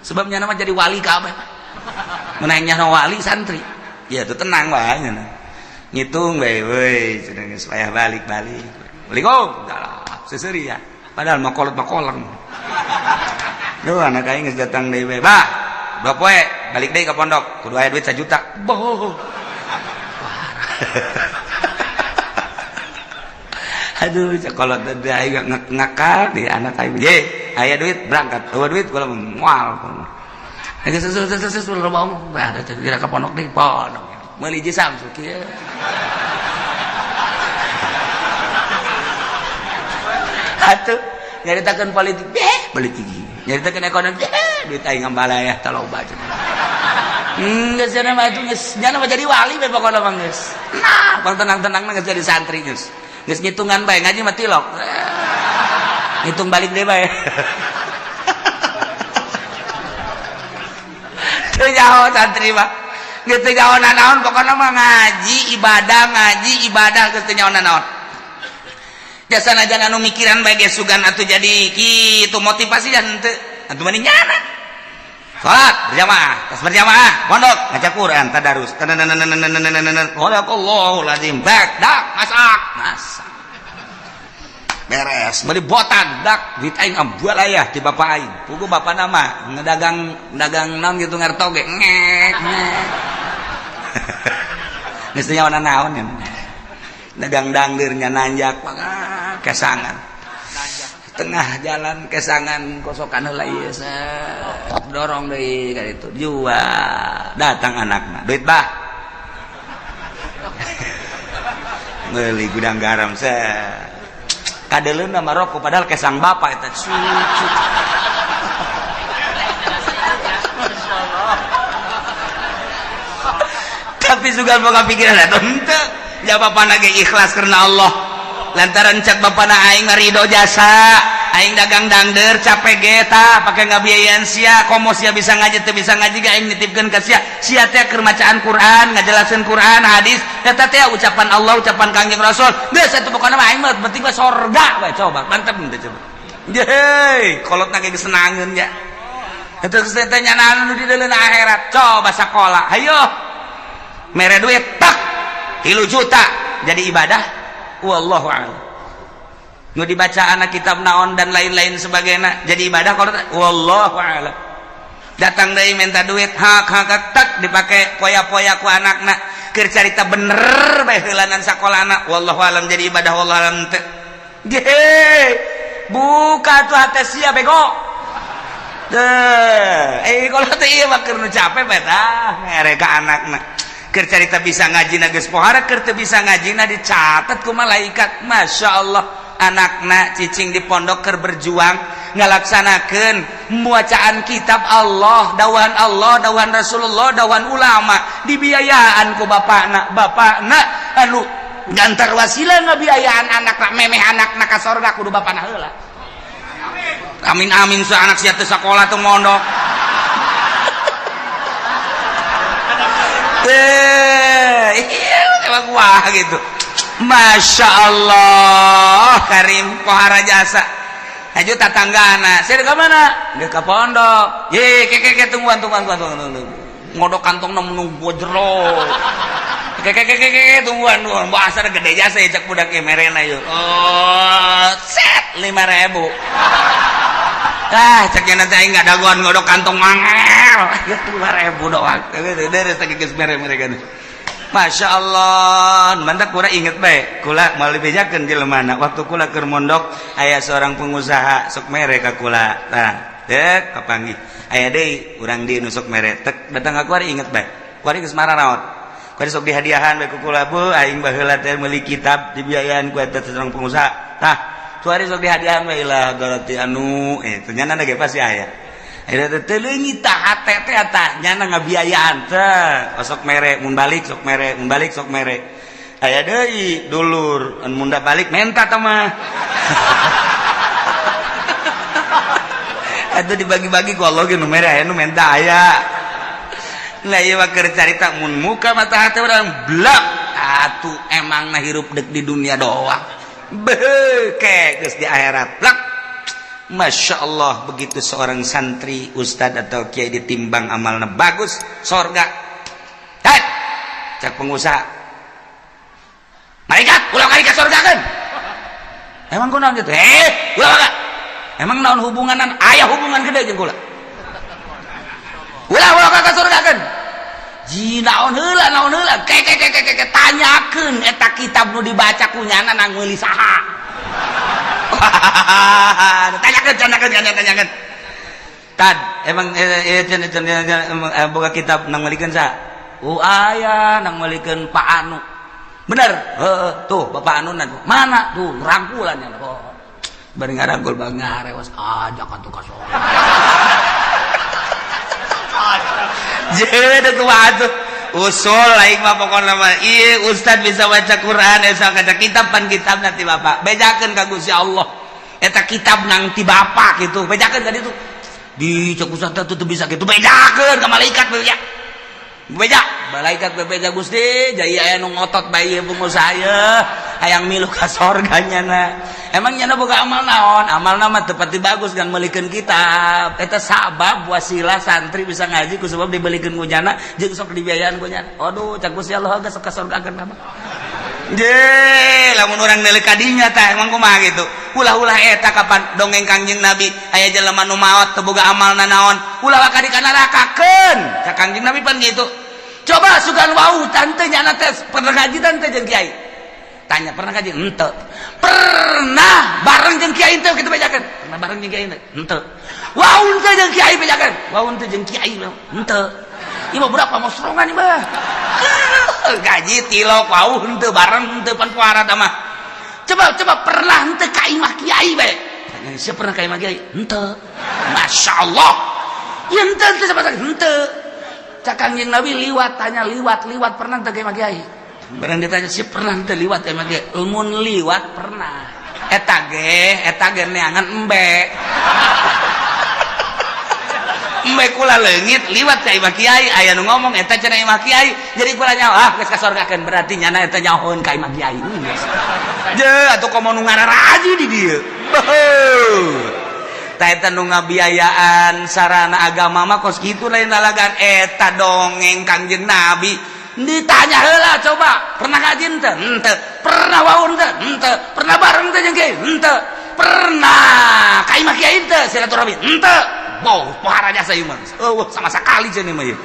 sebabnya nama jadi wali kabeh menaik nyaho wali santri ya tuh tenang bae nya ngitung bae we cenah geus wayah balik-balik Assalamualaikum seuseuria padahal mah kolot-kolot duh anak aing geus datang deui we bah dua poe balik deui ka pondok kudu aya duit 1 juta boh aduh sekolah tadi ayo ngakal di anak ayo ye aya duit berangkat eueuh duit kula moal geus susu lobong ada kira ka pondok deui pondok meuli ji Samsu kieu atuh nyaritakeun politik politik nyaritakeun ekonomi duit aing ngambalayak taloba geus cenah mah itu geus nya mah jadi wali we pokona mah geus nah pang tenang-tenangna geus jadi santri geus geus ngitungan bae ngaji mah tilok ngitung balik deui bae teu nyaho santri mah geus teu nyaho naon pokona mah ngaji ibadah geus teu nyaho naon jasana jangan anu mikiran bae geus sugan atuh jadi kitu motivasi dan teu atuh mending nyana salat berjamaah tas berjamaah pondok ngaca Quran tadarus wallahul azim dak masak beres meuli botan dak duit aing ambual aya ti bapak aing pugu bapak nama ngedagang naon gitu ngartoge ngek geus teu nyawana naon ya dagang dangdeurnya nanjak kesangan tengah jalan kesangan kosokan heula ieu dorong deui ka ditu jual datang anakna duit bah meuli gudang garam kadeleunna mah rokok padahal kesang bapak eta cucu tapi juga boga pikiran eta henteu ya bapana ge ikhlas karena Allah lantaran cek bapana aing ridho jasa aing dagang dangdeur capek ge tah pake ngabiayaeun sia komo sia bisa ngaji teu bisa ngaji ge aing nitipkeun ka sia teh keur macaan Quran ngajelaseun Quran hadis eta teh ucapan Allah ucapan Kangjeng Rasul geus atuh pokona mah aing mah penting mah sorga we coba mantep teh coba yeay kolotna ge senangeun ya eta geus teh nyana nu di dalam akhirat coba sakola hayo mere duit tak 3 juta jadi ibadah wallahu a'lam nu dibaca anak kitab naon dan lain-lain sebagainya jadi ibadah kalau wallahu a'lam datang deui minta duit hak tak dipake poya-poya ku anakna keur carita bener bae heulanan sakolana wallahu a'lam jadi ibadah wallahu a'lam teh buka tuh hate sia bego kalau teh ieu mah keur nu capek bae tah mere ka anakna keur carita bisa ngajina geus pohara keur teu bisa ngajina dicatet ku malaikat masyaallah anakna cicing di pondok keur berjuang ngalaksanakeun muacaan kitab Allah dawan Rasulullah dawan ulama dibiayaan ku bapakna anu ngantar wasilah ngabiayaan anakna memeh anakna ka sorga kudu bapana heula amin amin sa anak sia teu sakola teu mondok emang wah gitu Masya Allah Karim pohara jasa aju tatanggana saya ke mana dia ke pondok ye keke tungguan ngodok kantong nemu bojero keke tungguan bahasa gede jasa cek budak merena yuk set 5.000 ceknya nanti aing nggak daguan ngodok kantong mangel ya 5.000 doang dari tadi geus mere-mere kan Masya Allah mantak kula inget baik kula meuli bejakeun jelemana waktu kula keur mondok aya seorang pengusaha sok mere ka kula tah dek kapanggih aya deui urang di nu sok mere tek datang ka kuari inget baik kuari geus marah naon kuari sok dihadiahan bae ku kula bu aing baheula teh meuli kitab dibiayaan ku eta seorang pengusaha tah kuari sok dihadiahan bae lah garati anu ternyata ge pasti aya akhirnya teleungi tah hate teh tah nyana ngabiayaan teh sok mere mun balik sok mere mun balik sok mere aya deui dulur mun da balik menta tah mah atuh dibagi-bagi ku Allah ge nu mere aya nu menta aya lah ieu mah keur carita mun muka mata hate urang blak atuh emang na hirup deuk di dunia doang beuke geus di akhirat blak. Masya Allah begitu seorang santri ustad atau kiai ditimbang amalnya bagus sorga cak pengusaha malaikat ulah kali ke sorga kan emang kunaon gitu ulah baga emang naon hubunganan ayah hubungan gede jeung kula ulah ke sorga kan ji naon heula ke tanyakeun eta kitab nu dibaca kunyana nang meuli saha tanyakan tad emang boga kitab nang malikeun sa aya nang malikeun Pak Anu bener tuh Bapak Anu mana tuh rangkulannya bari ngarangkul bang ngarewas aja atuh ka soal jadi kumaha tuh usul lain mah pokokna mah ieu ustad bisa baca Quran bisa baca kitab pan kitab nanti Bapak bejakeun ka Gusti Allah eta kitab nang ti Bapak gitu bejakeun ka ditu di cek ustad teh bisa gitu bejakeun ka malaikat beja malaikat bebeja Gusti jadi aya nu ngotot bae ieu pengusaha ieu hayang milu ka sorganya na emang nyana boga amal naon amalna mah teu pati bagus kan meulikeun kitab eta sabab wasilah santri bisa ngaji ku sebab dibelikeun ku nyana jeung sok dibiayaan ku nyana aduh cak Gusti Allah geus sok ka sorgakeun mah lamun urang neuleuh ka dinya tah emang kumaha gitu ulah-ulah eta kapan dongeng Kangjeng Nabi aya jelema nu maot teu boga amalna naon ulah ka di nerakakeun cak Kangjeng Nabi pan gitu coba sugan wau tante nyana teh pernah ngaji tante jeung kiai tanya pernah ngaji henteu pernah bareng jeung kiai teh kitu bejakeun pernah bareng jeung kiai teh henteu wau teh jeung kiai bejakeun wau teh jeung kiai henteu ieu mah berapa mah sorongan ieu mah gaji tilok wau henteu bareng henteu pan puara tah mah coba pernah henteu ka imah kiai bae tanya siapa pernah ka imah kiai henteu masyaallah ieu henteu siapa henteu cak Kangjeng Nabi liwat tanya liwat pernah teu ka imah kiai barang ditanya si pernah teu liwat emang ge mun liwat pernah eta ge neangan embe kula leungit liwat ka imah kiai aya nu ngomong eta cenah imah kiai jadi kula nyawa geus ka sorgakeun berarti nyana eta nyahoeun ka imah kiai je atuh komo nu ngararaji di dieu tah eta nu ngabiayaan sarana agama mah kos kitu lain lalagan eta dongeng Kangjeng Nabi ditanya heula coba pernah ngaji henteu henteu pernah waun henteu henteu pernah bareng teh jeung kiai henteu pernah ka imah kiai henteu silaturahmi henteu wow pohara jasa ieu mah sama sakali cenah mah ieu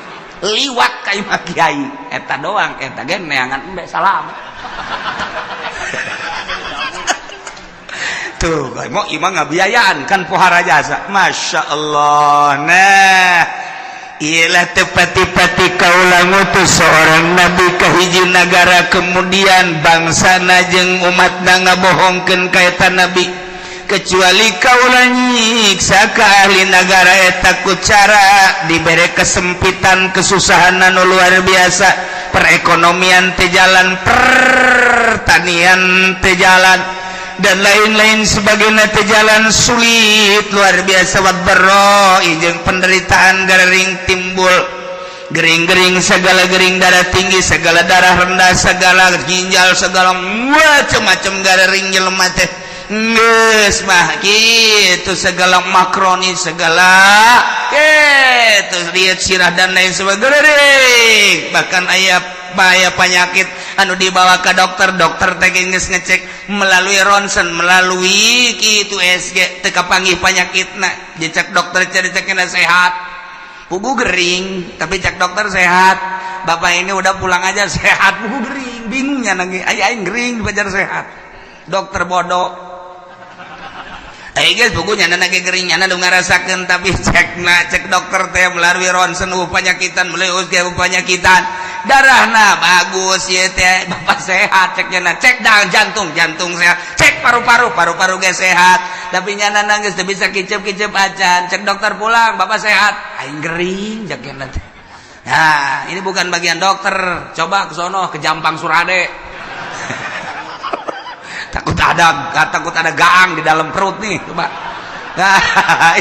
liwat ka imah kiai eta doang eta ge neangan embe salam tuh mau imah ngabiayaan kan pohara jasa Masya Allah nah ialah tepati-pati kaulah ngutus seorang nabi ke hiji negara kemudian bangsana jeung umatna ngabohongkeun ka eta nabi kecuali kaulah nyiksa ka ahli negara eta ku cara dibere kesempitan kesusahan anu luar biasa perekonomian teh jalan pertanian teh jalan dan lain-lain sebagainya teh jalan sulit luar biasa wadbarro jeung penderitaan gering timbul gering-gering segala gering darah tinggi segala darah rendah segala ginjal segala macam-macam gering jelema teh geus mah kitu segala makroni segala kitu diet sirah dan lain sebagainya bahkan aya penyakit anu dibawa ke dokter teh geus ngecek melalui ronsen melalui kitu SG teu kapanggih penyakitna dicek dokter cek sehat pugu gering tapi cek dokter sehat bapak ini udah pulang aja sehat. Buku gering, bingungnya lagi. Aing gering dibajar sehat. Dokter bodoh. Guys, bukunya lagi geringnya lu ngarasakeun tapi cek dokter teh melalui ronsen penyakitan meleus ge penyakitan. Darahna bagus ya teh, bapak sehat ceknya cek jantung sehat, cek paru-paru ge sehat. Tapi nyana nangis teu bisa kicep-kicep acan. Cek dokter pulang, bapak sehat. Aing gering ceknya teh. Nah, ini bukan bagian dokter. Coba ke sono ke Jampang Surade. takut ada gaang di dalam perut nih, coba. Nah,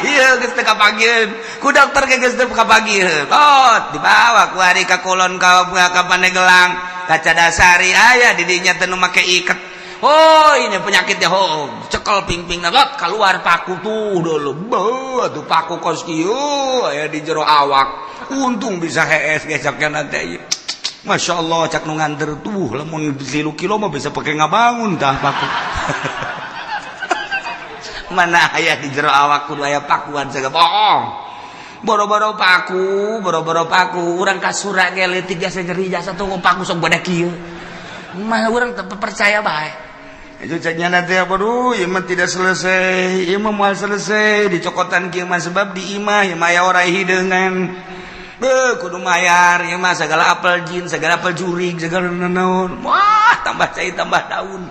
iya geus teu kapagieun. Ku dokter ge geus teu kapagieun. Oh, dibawa ku ari ka kulon ka Pandeglang, ka Cadasari aya di dinya teu nu make iket. Oh, ini penyakitnya cekel ping-pingna lot keluar paku tuh dulu. Tuh paku kos kieu aya di jero awak. Untung bisa hees gesaknya nanti. Masya Allah cak nu nganter tuh lamun 3 kilo mah bisa pakai ngabangun tah paku. Mana aya di jero awak kudu aya pakuan saga bohong. Boro-boro paku urang kasura ge leutik jasa nyeri jasa tuh paku sok bada kieu. Mah urang teu percaya bae. Itu canya nanti apa dulu, imah tidak selesai, imah mau selesai, dicokotan kieu mah sebab di imah ya orang hideungan. Kudu mayar, ya mah segala apel jin, segala apel jurig, segala naon. Wah, tambah cai, tambah daun.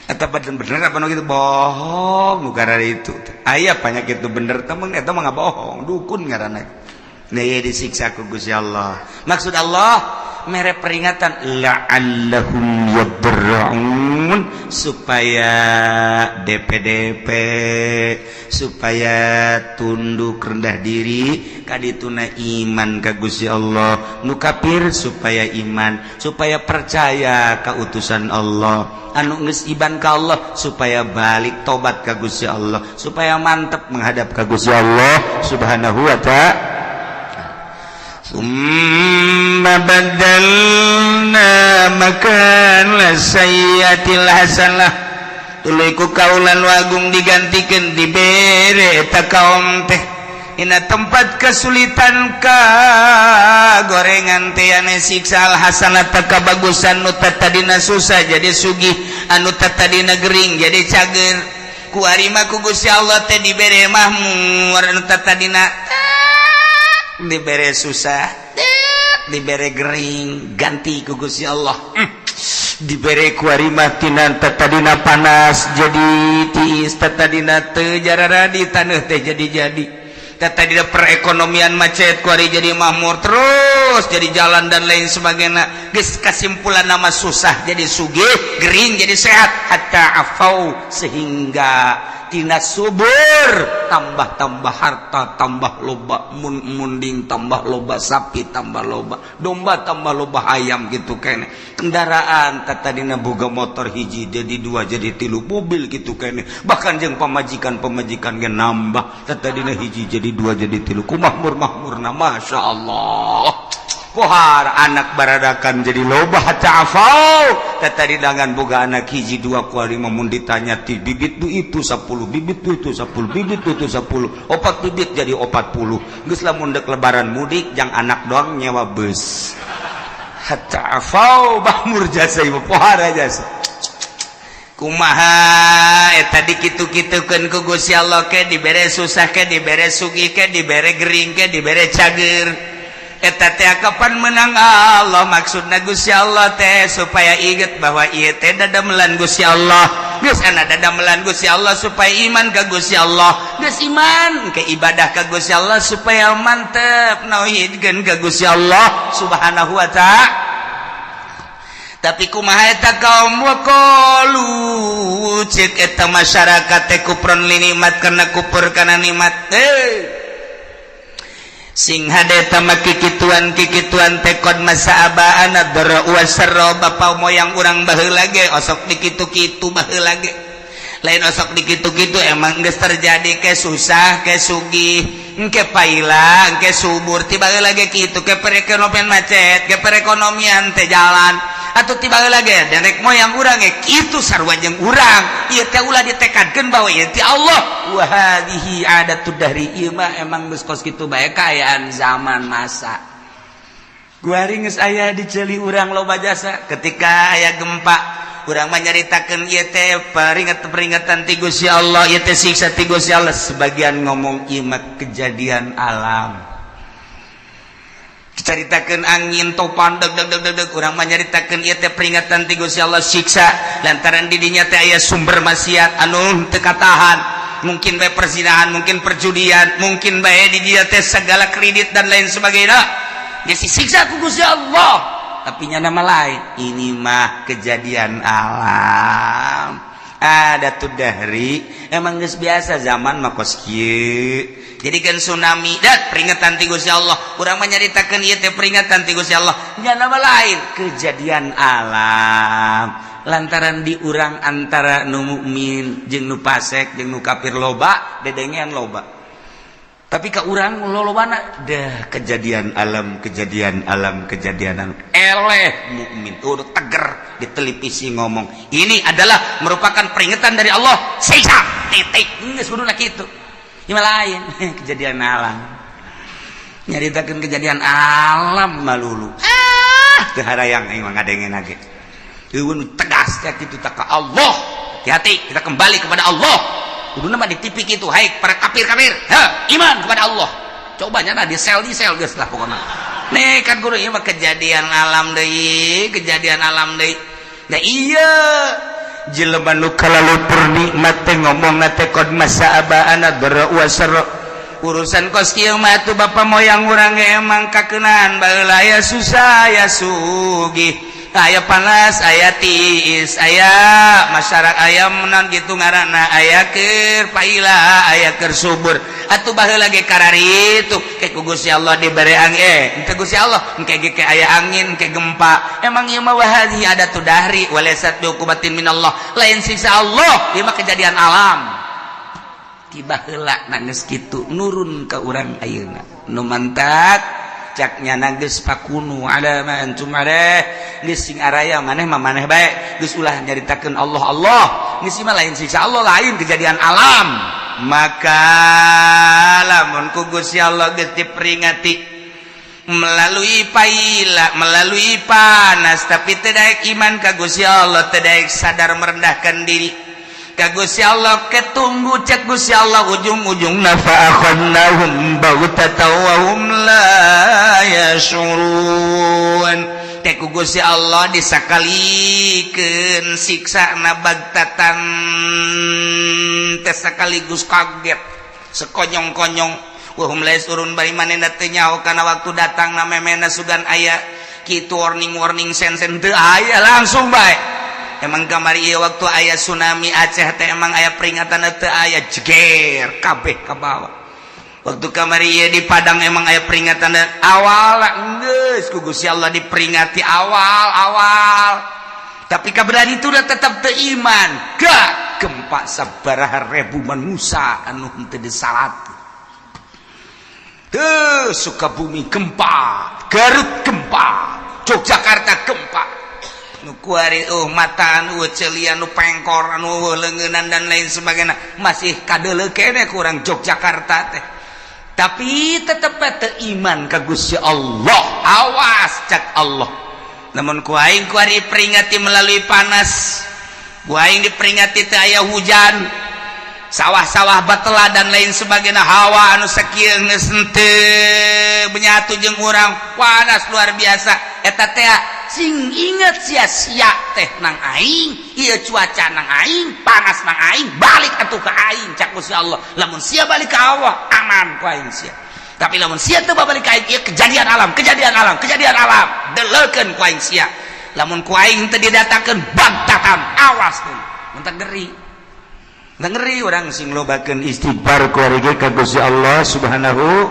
Eta bener apa gitu bohong, nu karana itu. Aya penyakit itu bener, temen eta mah bohong, dukun ngaranna. Nah, ieu disiksa ku Gusti Allah. Maksud Allah mere peringatan la'allahum yadra'un supaya DPDP supaya tunduk rendah diri kadituna iman ka Gusti Allah nu kafir supaya iman supaya percaya ka utusan Allah anu geus iban ka Allah supaya balik tobat ka Gusti Allah supaya mantep menghadap ka Gusti Allah subhanahu wa ta'ala. Summa badalna makan sayyatil hasanah tuliku kaulan wagung digantikeun dibere eta kaum teh ina tempat kesulitan ka gorengan teh ane siksa al hasanah kabagusan nu tadina susah jadi sugih anu tadina gering jadi cager ku ari mah ku Gusti Allah teh dibere mahmur anu tadina dibere susah dibere gering ganti ku Gusti Allah dibere ku ari mah tina tadina panas jadi tiis tadina teu jararadi taneuh teh jadi tadina perekonomian macet ku ari jadi makmur terus jadi jalan dan lain sebagainya geus kasimpulan nama susah jadi sugih gering jadi sehat hatta afau sehingga tina subur tambah harta tambah loba munding tambah loba sapi tambah loba domba tambah loba ayam gitu kene kendaraan tadina boga motor hiji jadi 2 jadi 3 mobil gitu kene bahkan jeung pamajikan ge nambah tadina hiji jadi 2 jadi 3 ku makmur-makmurna masyaallah kohar anak baradakan jadi loba ta'afau tadi dengan boga anak hiji 2 ku 5 mun ditanya ti bibit itu 10 bibit itu 10 bibit itu 10 4 bibit jadi 40 geus lamun dek lebaran mudik jang anak doang nyewa bus ta'afau makmur jasa ibu pohar jasa kumaha eta dikitu-kitukeun ku Gusti Allah ke dibere susah ke dibere sugih ke dibere gering ke dibere cager eta teh kapan menang Allah maksudna Gusti Allah teh supaya inget bahwa ieu teh dadamelan Gusti Allah geus ana dadamelan Gusti Allah supaya iman ka Gusti Allah geus iman ke ibadah ka Gusti Allah supaya mantep nauhidkeun ka Gusti Allah subhanahu wa ta'ala. Tapi kumaha eta kaum waqalu cek eta masyarakat teh kufrun linimat kana kufur kana nikmat sing hadeta maki kituan tekod masa abaana dara wasarra bapa moyang urang baheula ge osok dikitu-kitu baheula ge lain osok dikitu-kitu emang geus terjadi ke susah ke sugih engke paila engke subur tiba lagi kitu ke perekonomian macet ke perekonomian teh jalan atuh tiba lagi derek moyang urang ge kitu sarua jeung urang ieu teh ulah ditekadkeun bahwa ieu ti Allah wa hadhihi adatud dahri ieu mah emang geus kos kitu bae kaayaan zaman masa Guaring geus aya diceli urang loba jasa ketika aya gempa urang mah nyaritakeun ieu teh peringatan ti Gusti Allah, ieu teh siksa ti Gusti Allah. Sebagian ngomong ieu mah kejadian alam. Caritakeun angin topan deg urang mah nyaritakeun ieu teh peringatan ti Gusti Allah siksa lantaran di dinya teh aya sumber maksiat anu teu katahan, mungkin bae perzinahan, mungkin perjudian, mungkin bae di dinya teh segala kredit dan lain sebagainya. Dia siksa ku Gusti Allah. Tapi nya nama lain, ini mah kejadian alam. Ada tuh dahri emang geus biasa zaman mah kos kieu. Jadi kan tsunami dat peringatan ti Gusti Allah. Urang mah nyaritakeun ieu teh peringatan ti Gusti Allah. Nya nama lain kejadian alam. Lantaran di urang antara nu mukmin jeung nu fasik jeung nu kafir loba, dedengean loba. Tapi ka urang lolobana dah kejadian alam eleh mukmin udah teger di televisi ngomong ini adalah merupakan peringatan dari Allah siksa titik geus kuduna kitu. Ieu lain kejadian alam. Nyaritakeun kejadian alam malulu. Teu harayang aing mah ngadengen ge. Eueun tegas ka kitu ta ka Allah. Hati-hati kita kembali kepada Allah. Kudu nama di TV gitu, hai para kafir, iman kepada Allah. Coba nyana di sel geus lah pokona. Nih kan kudu ieu mah kejadian alam deui. Da iya jelema nu kalalupur nikmat teh ngomongna teh qad masa'abana dara wa syarra. Urusan kos kieu mah tuh bapa moyang urang emang kakeunaan baheula aya susah aya sugih. Aya panas, aya tiis, aya masyarakat aya menan gitu ngaranna, aya keur paila, aya keur subur. Atuh baheula ge karari itu ke Gusti Allah dibere angin, teu Gusti Allah engke ge aya angin, ke gempa. Emang ieu mah wahadi ada tu dahri walaysat biuqubatin minallah. Lain siksa Allah, ieu mah kejadian alam. Tiba heula nangis kitu nurun ka urang ayeuna. Nu mantak caknya nangis pakunu ada ma antum ada geus sing araya maneh mah maneh bae geus ulah nyaritakeun Allah geus mah lain siksa Allah lain kejadian alam. Maka lamun ku Gusti Allah geus diperingati melalui paila melalui panas tapi teu daek iman ka Gusti Allah, teu daek sadar merendahkan diri ka Gusti Allah, ketunggu cek Gusti Allah ujung-ujungna fa'akhadnahum baghtatan wa hum la yashurun. Teh ku Gusti Allah disakalikeun siksana baghtatan teh sekaligus kaget sekonyong-konyong wa hum la yashurun bari manehna teu nyaho kana waktu datangna memena sugan aya kitu warning sen-sen teu aya langsung bae. Emang kamari ieu waktu aya tsunami Aceh teh emang aya peringatan teu aya jeger kabeh ka bawah. Waktu kamari ieu di Padang emang aya peringatan awal geus ku Gusti Allah diperingati awal. Tapi kaberani itu tetap teu iman. Gak gempa sabaraha ribu manusia anu teu disalat. Teu Sukabumi gempa, Garut gempa, Yogyakarta gempa. Nu kuari mata anu celian nu pengkor anu leungeunnan dan lain sebagainya masih kadeuleu keneh kurang Yogyakarta teh. Tapi tetep teu iman ka Gusti Allah. Awas cak Allah. Namun ku aing kuari peringati melalui panas. Ku aing diperingati teu aya hujan. Sawah-sawah batela dan lain sebagainya hawa anu sakieu geus teu benyatu jeung urang panas luar biasa eta teh sing inget sia-sia teh nang aing ieu cuaca nang aing panas nang aing balik atuh ka aing cak Gusti Allah. Lamun sia balik ka Allah aman ku aing sia. Tapi lamun sia teu balik ka aing ieu kejadian alam deleukeun ku aing sia. Lamun ku aing teu didatangkeun baghtatan awas tuh mun ngeri orang sing lobakeun istighfar keluarga ka Gusti Allah Subhanahu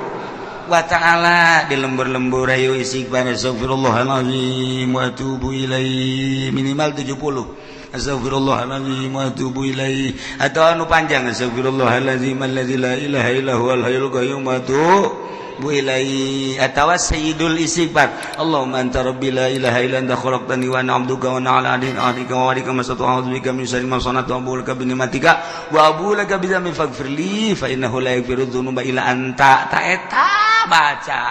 wa ta'ala di lembur-lembur ayo istighfar astagfirullahalazim wa atubu ilaihi minimal 70 astagfirullahalazim wa atubu ilaihi atau anu panjang astagfirullahalazim alladzi la ilaha illa huwal hayyul qayyum wa atubu ilaihi atau sayyidul istighfar Allahumma anta rabbi la ilaha illa anta khalaqtani wa ana 'abduka wa ana 'ala ahdika wa wa'dika masata'udzu bika min syarri ma sana'tu wa a'udzu bika bi ni'matika wa a'udzu bika bi dzambi faghfirli fa innahu la yaghfiru dzunuba illa anta ta eta baca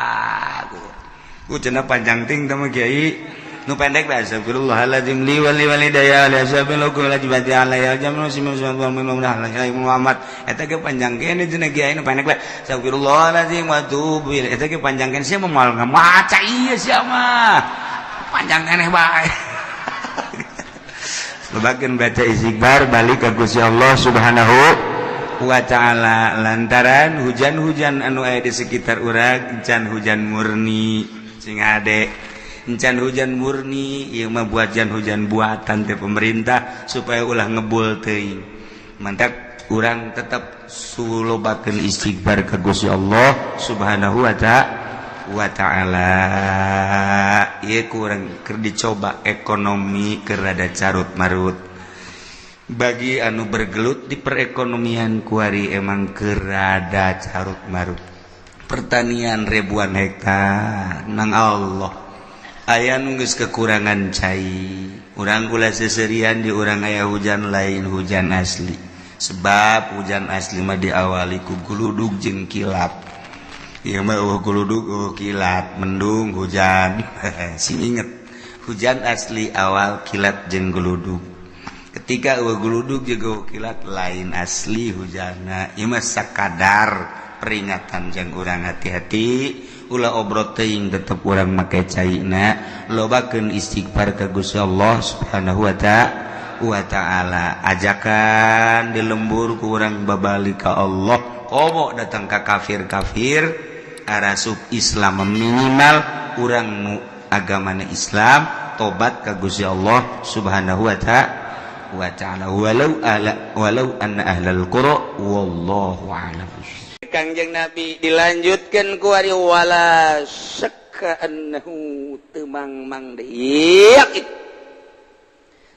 ku cenah panjang ting teh Kiai nu pendek bae astagfirullahaladzim li wali walidayya li ashabil ukul ajibati alayya jamu simu Muhammad eta ge panjang kene cenah Kiai nu pendek bae astagfirullahaladzim wa tubu ilaih eta ge panjang kene sia moal ngamaca ieu sia mah panjang keneh bae sebagian baca istighfar balik ka Gusti Allah Subhanahu wa ta'ala lantaran hujan-hujan anu aya di sekitar urang encan hujan murni sing ade encan hujan murni ieu mah hujan buatan teh pemerintah supaya ulah ngebul teuing mantap urang tetep sulobakeun istighfar ka Gusti Allah Subhanahu wa ta'ala ieu kurang keur dicoba ekonomi keur rada carut marut bagi anu bergelut di perekonomian kuari emang kerada carut marut pertanian ribuan hektar nang Allah aya nu geus kekurangan cai urang kula seserian di urang aya hujan lain hujan asli sebab hujan asli mah diawali ku guludug jeung kilap ieu mah guludug kilat mendung hujan sing inget hujan asli awal kilat jeung guludug ketika guludug jeung kilat lain asli hujanna ieu mah sakadar peringatan jeung urang hati-hati ulah obrot teuing tetep urang make caina lobakeun istighfar ka Gusti Allah Subhanahu wa ta'ala ajakan di lembur ku urang babalik ka Allah komo datang ka kafir-kafir arasub Islam minimal urang nu agamana Islam tobat ka Gusti Allah Subhanahu wa ta'ala walau anna ahlal qura wallahu a'lam. Kangjeng Nabi dilanjutkan ku ari wala syakka annahu temang-mang deui yakin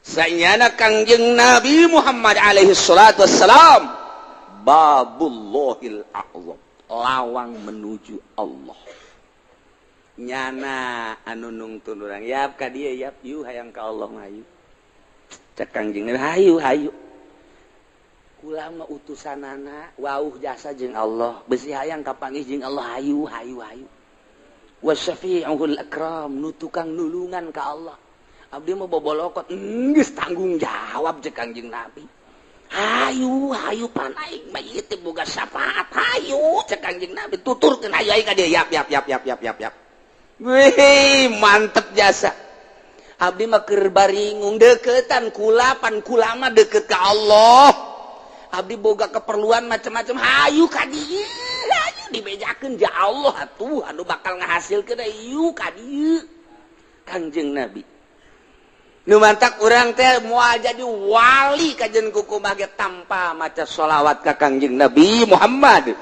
saenyana Kangjeng Nabi Muhammad alaihi salatu wassalam babullahil a'zam lawang menuju Allah nyana anu nungtun urang yap ka dieu yap yu hayang ka Allah hayu cek Kangjeng Nabi hayu kula mah utusanana wauh jasa jeung Allah besi hayang kapanggih jeung Allah hayu wasyafi'ul akram nu tukang nulungan ka Allah abdi mah bobolokot geus tanggung jawab cek Kangjeng Nabi hayu panaik mah ieu teh boga syafaat hayu cek Kangjeng Nabi tuturkeun hayu ka dieu yap weh mantep jasa abdi mah keur baringung deketan kulapan kula mah deket ka Allah abdi boga keperluan macam-macam hayu ka dieu hayu dibejakeun ja Allah atuh anu bakal ngahasilkeun hayu ka dieu Kangjeng Nabi nu mantak urang teh moal jadi wali kajen kukumah ge tanpa maca sholawat ka Kangjeng Nabi Muhammad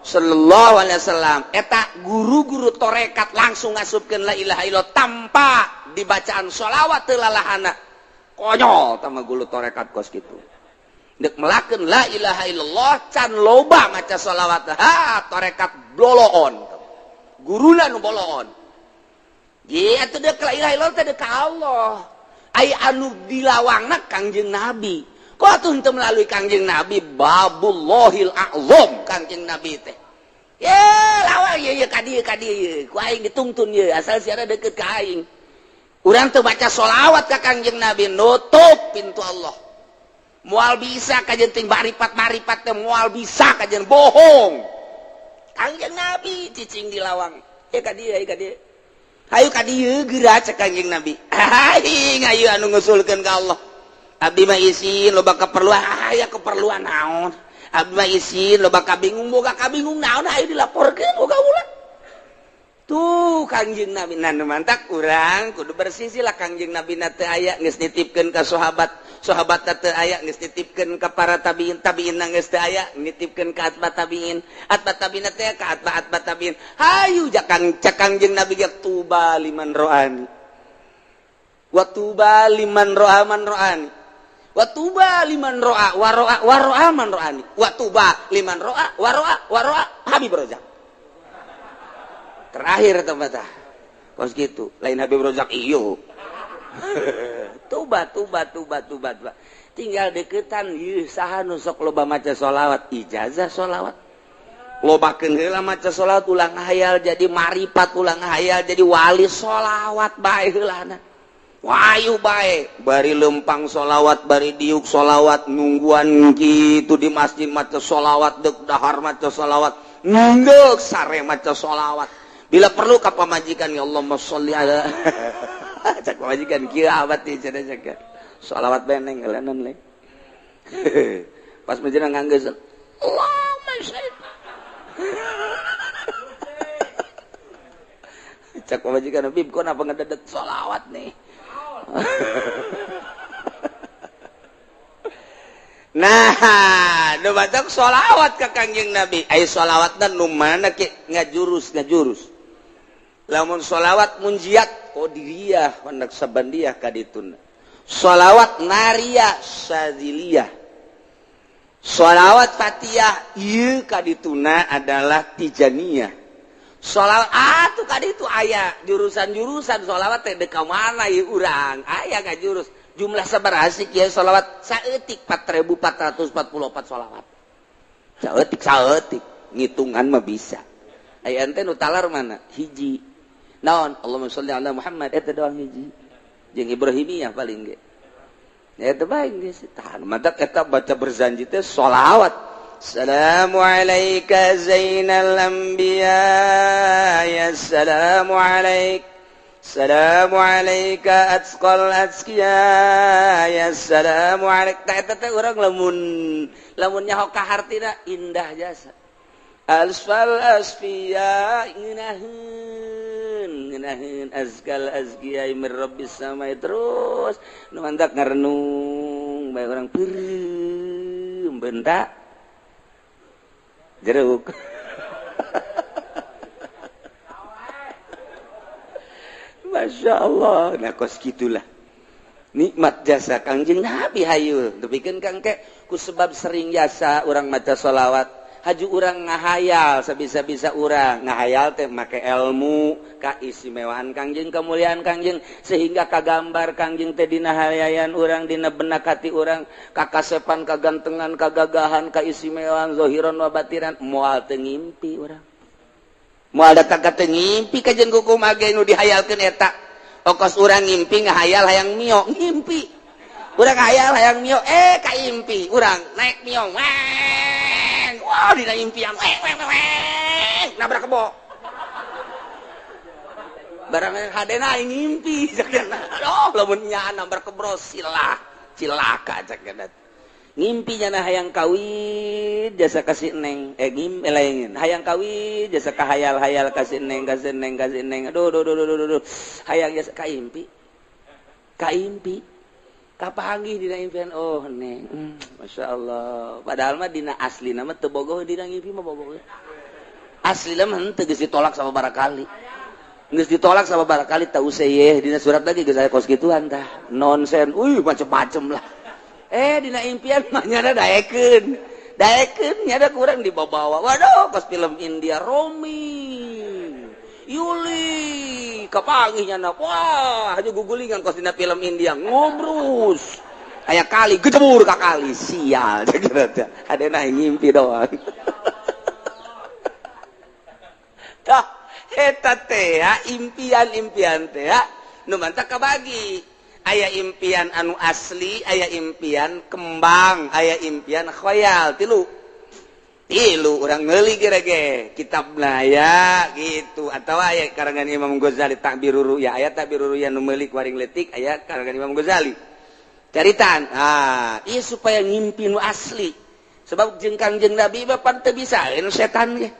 sallallahu alaihi wasallam eta guru-guru torekat langsung ngasupkeun la ilaha illallah tanpa dibacaan sholawat teu lalahana konyol tama guru torekat kos kitu dek melakeun la ilaha illallah can loba maca sholawat torekat bloloon guruna nu boloon ye atuh dek la ilaha illallah teh dek ka Allah ai anu dilawangna Kangjeng Nabi kok atuh henteu melalui Kangjeng Nabi babullahil a'zam Kangjeng Nabi teh ye lawang ye ka dieu ku aing ditungtun ye asal siara deukeut ka aing urang teu baca sholawat ka Kangjeng Nabi nutup pintu Allah moal bisa kajen ting baripat teh moal bisa kajen bohong Kangjeng Nabi cicing di lawang ka dieu hayu ka dieu geura cek Kangjeng Nabi hayu anu ngusulkeun ka Allah abdi mah isin loba keperluan aya keperluan naon abdi mah isin loba kabingung boga kabingung naon hayu dilaporkeun boga ulah tuh Kangjeng Nabi nan mantak urang kudu bersisi lah Kangjeng Nabi na teu aya geus nitipkeun ka sahabat teu aya geus nitipkeun ka para tabiin geus teu aya nitipkeun ka atba tabiin teh ka atba tabiin hayu jakang Kangjeng Nabi ge tuba liman roani wa tuba liman roa man roani wa tuba liman roa wa roa man roani wa tuba liman roa wa roa Habib Rozak terakhir tempat kos gitu lain Habib Rozak iyo tuba tinggal deketan ieu saha nu sok loba maca sholawat ijazah sholawat lobakeun heula maca sholawat ulang hayal jadi marifat ulang hayal jadi wali sholawat bae heulana wayu bae bari lempang sholawat bari diuk sholawat nungguan kitu di masjid maca sholawat deuk dahar maca sholawat ngeuk sare maca sholawat bila perlu ka pamajikan ya Allahumma sholli ala cak pamajikan kieu abad teh cenah cak sholawat beneng elenan le pas menjelang nganggeus Allahumma sholli cak pamajikan Habib kok napa ngededet sholawat nih nah nu batak sholawat ka Kangjeng Nabi ai sholawatna nu mana ke ngajurus lamun sholawat munjiat qadiriyah hendak sabandiyah ka dituna sholawat nariyah syadziliyah sholawat fatihah ieu ka dituna adalah tijaniyah sholawat atuh ka ditu aya jurusan-jurusan sholawat teh deuk ka mana ieu urang aya ngajurus jumlah sabaraha sih kieu sholawat saeutik 4444 sholawat saeutik ngitungan mah bisa aya ente nu talar mana hiji naon Allahumma sholli ala Muhammad eta doang hiji jeung Ibrahimiyah paling ge eta bae geus tahan matak eta baca berzanji teh sholawat assalamu alayka zainal anbiya ya assalamu alayka assalamu alayka atqal azkiya ya assalamu alayka eta teh urang lamun nyaho ka hartina indah jasa asfal asfiya ngeunaheun azkal azkiya min rabbis samai terus nu mantak ngarenung bae urang peureum benta jeruk Masya Allah nah kos gitulah nikmat jasa Kangjeng Nabi hayu tepikeun Kang ke ku sebab sering jasa urang maca sholawat haju urang ngahayal sabisa-bisa urang ngahayal teh make ilmu kaistimewaan Kangjeng kemuliaan Kangjeng sehingga kagambar Kangjeng teh dina hayayan urang dina benak hati urang kakasepan kagantengan kagagahan kaistimewaan zahiran wa batiran moal teu ngimpi urang moal da kagak teu ngimpi kajen kumaha ge nu dihayalkeun eta okos urang ngimpi ngahayal hayang mio ngimpi urang ngahayal hayang mio kaimpi urang naik mio wah dina impian nabrak kebo barang hadena ngimpi aduh lamun nya nabrak kebro cilaka cak gadat ngimpi nya hayang kawin jasa kasih neng lain hayang kawin jasa kahayal-hayal kasih neng aduh hayang jasa kaimpi kapanggih dina impian oh neng Masya Allah padahal mah dina asli nama teu bogoh dina ngimpi mah bogoh asli mah henteu geus ditolak sama barakali geus ditolak sama barakali teu seueuh dina surat lagi geus aya kos gituan tah nonsen macem-macem lah dina impian mah nyada daekeun nyada kurang dibawa waduh kos film India Romi Yuli kapanggihnya na wah aja gugulingan kos dina film India ngobrus aya kali gejebur ka kali sial adena ngimpi doang tah eta teh impian teh nu mantap kabagi aya impian anu asli aya impian kembang aya impian khayal tilu urang ngeuli ge kitabna ya gitu atau aya karangan Imam Ghazali Ta'birur Ru'ya aya Ta'birur Ru'ya nu meuli waring leutik aya karangan Imam Ghazali caritaan ieu supaya ngimpi nu asli sebab jeung Kangjeng Nabi bapan teu bisaeun setan ge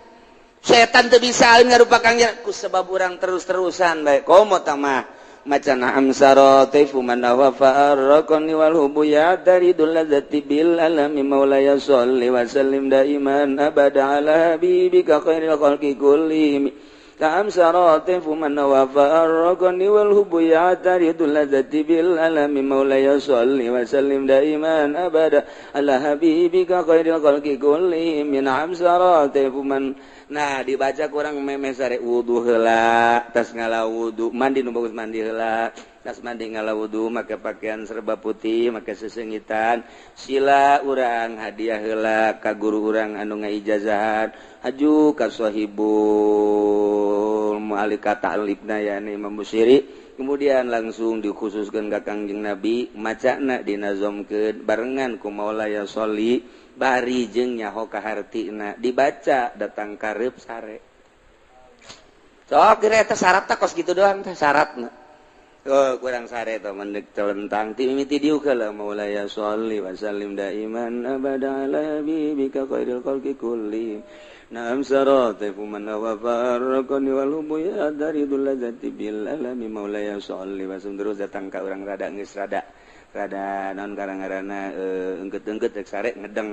setan teu bisaeun ngarupa Kangjeng ku sebab urang terus-terusan bae komo tah mah macana amsaratifu man wafa arqani wal hubu ya daridul ladzati bil alami maulaya sholli wa sallim daiman abada ala habibika khairil khalqi kullihim ka amsaratifu man wafa arqani wal hubu ya daridul ladzati bil alami maulaya sholli wa sallim daiman abada ala habibika khairil khalqi kullihim min amsaratifu man nah dibaca kurang meme sare wudu heula tas ngala wudu mandi nu bagus mandi heula nas mandi ngala wudu make pakaian serba putih make sesengitan sila urang hadiah heula ka guru urang anu ngaijazahan haju ka sahibul mu'alika ta'libna yani Imam Busiri kemudian langsung dikhususkeun ka Kangjeng Nabi macana dinazomkeun barengan ku Maulaya Sholli bari jeung nyaho ka hartina dibaca datang kareup sare sok kira eta syaratna kos kitu doang teh syaratna. Oh, kurang sare to mendek telentang ti mimiti dieu kala Maulaya Sholli wa sallim daiman abada ala habibika khairil khalqi kullihim na'am saratifu man wa farqani wal hubuya daridul ladzati bil alami Maulaya Sholli wa sallim terus datang ka urang rada geus rada naon karangarana engkeut-engkeut rek sare ngedeng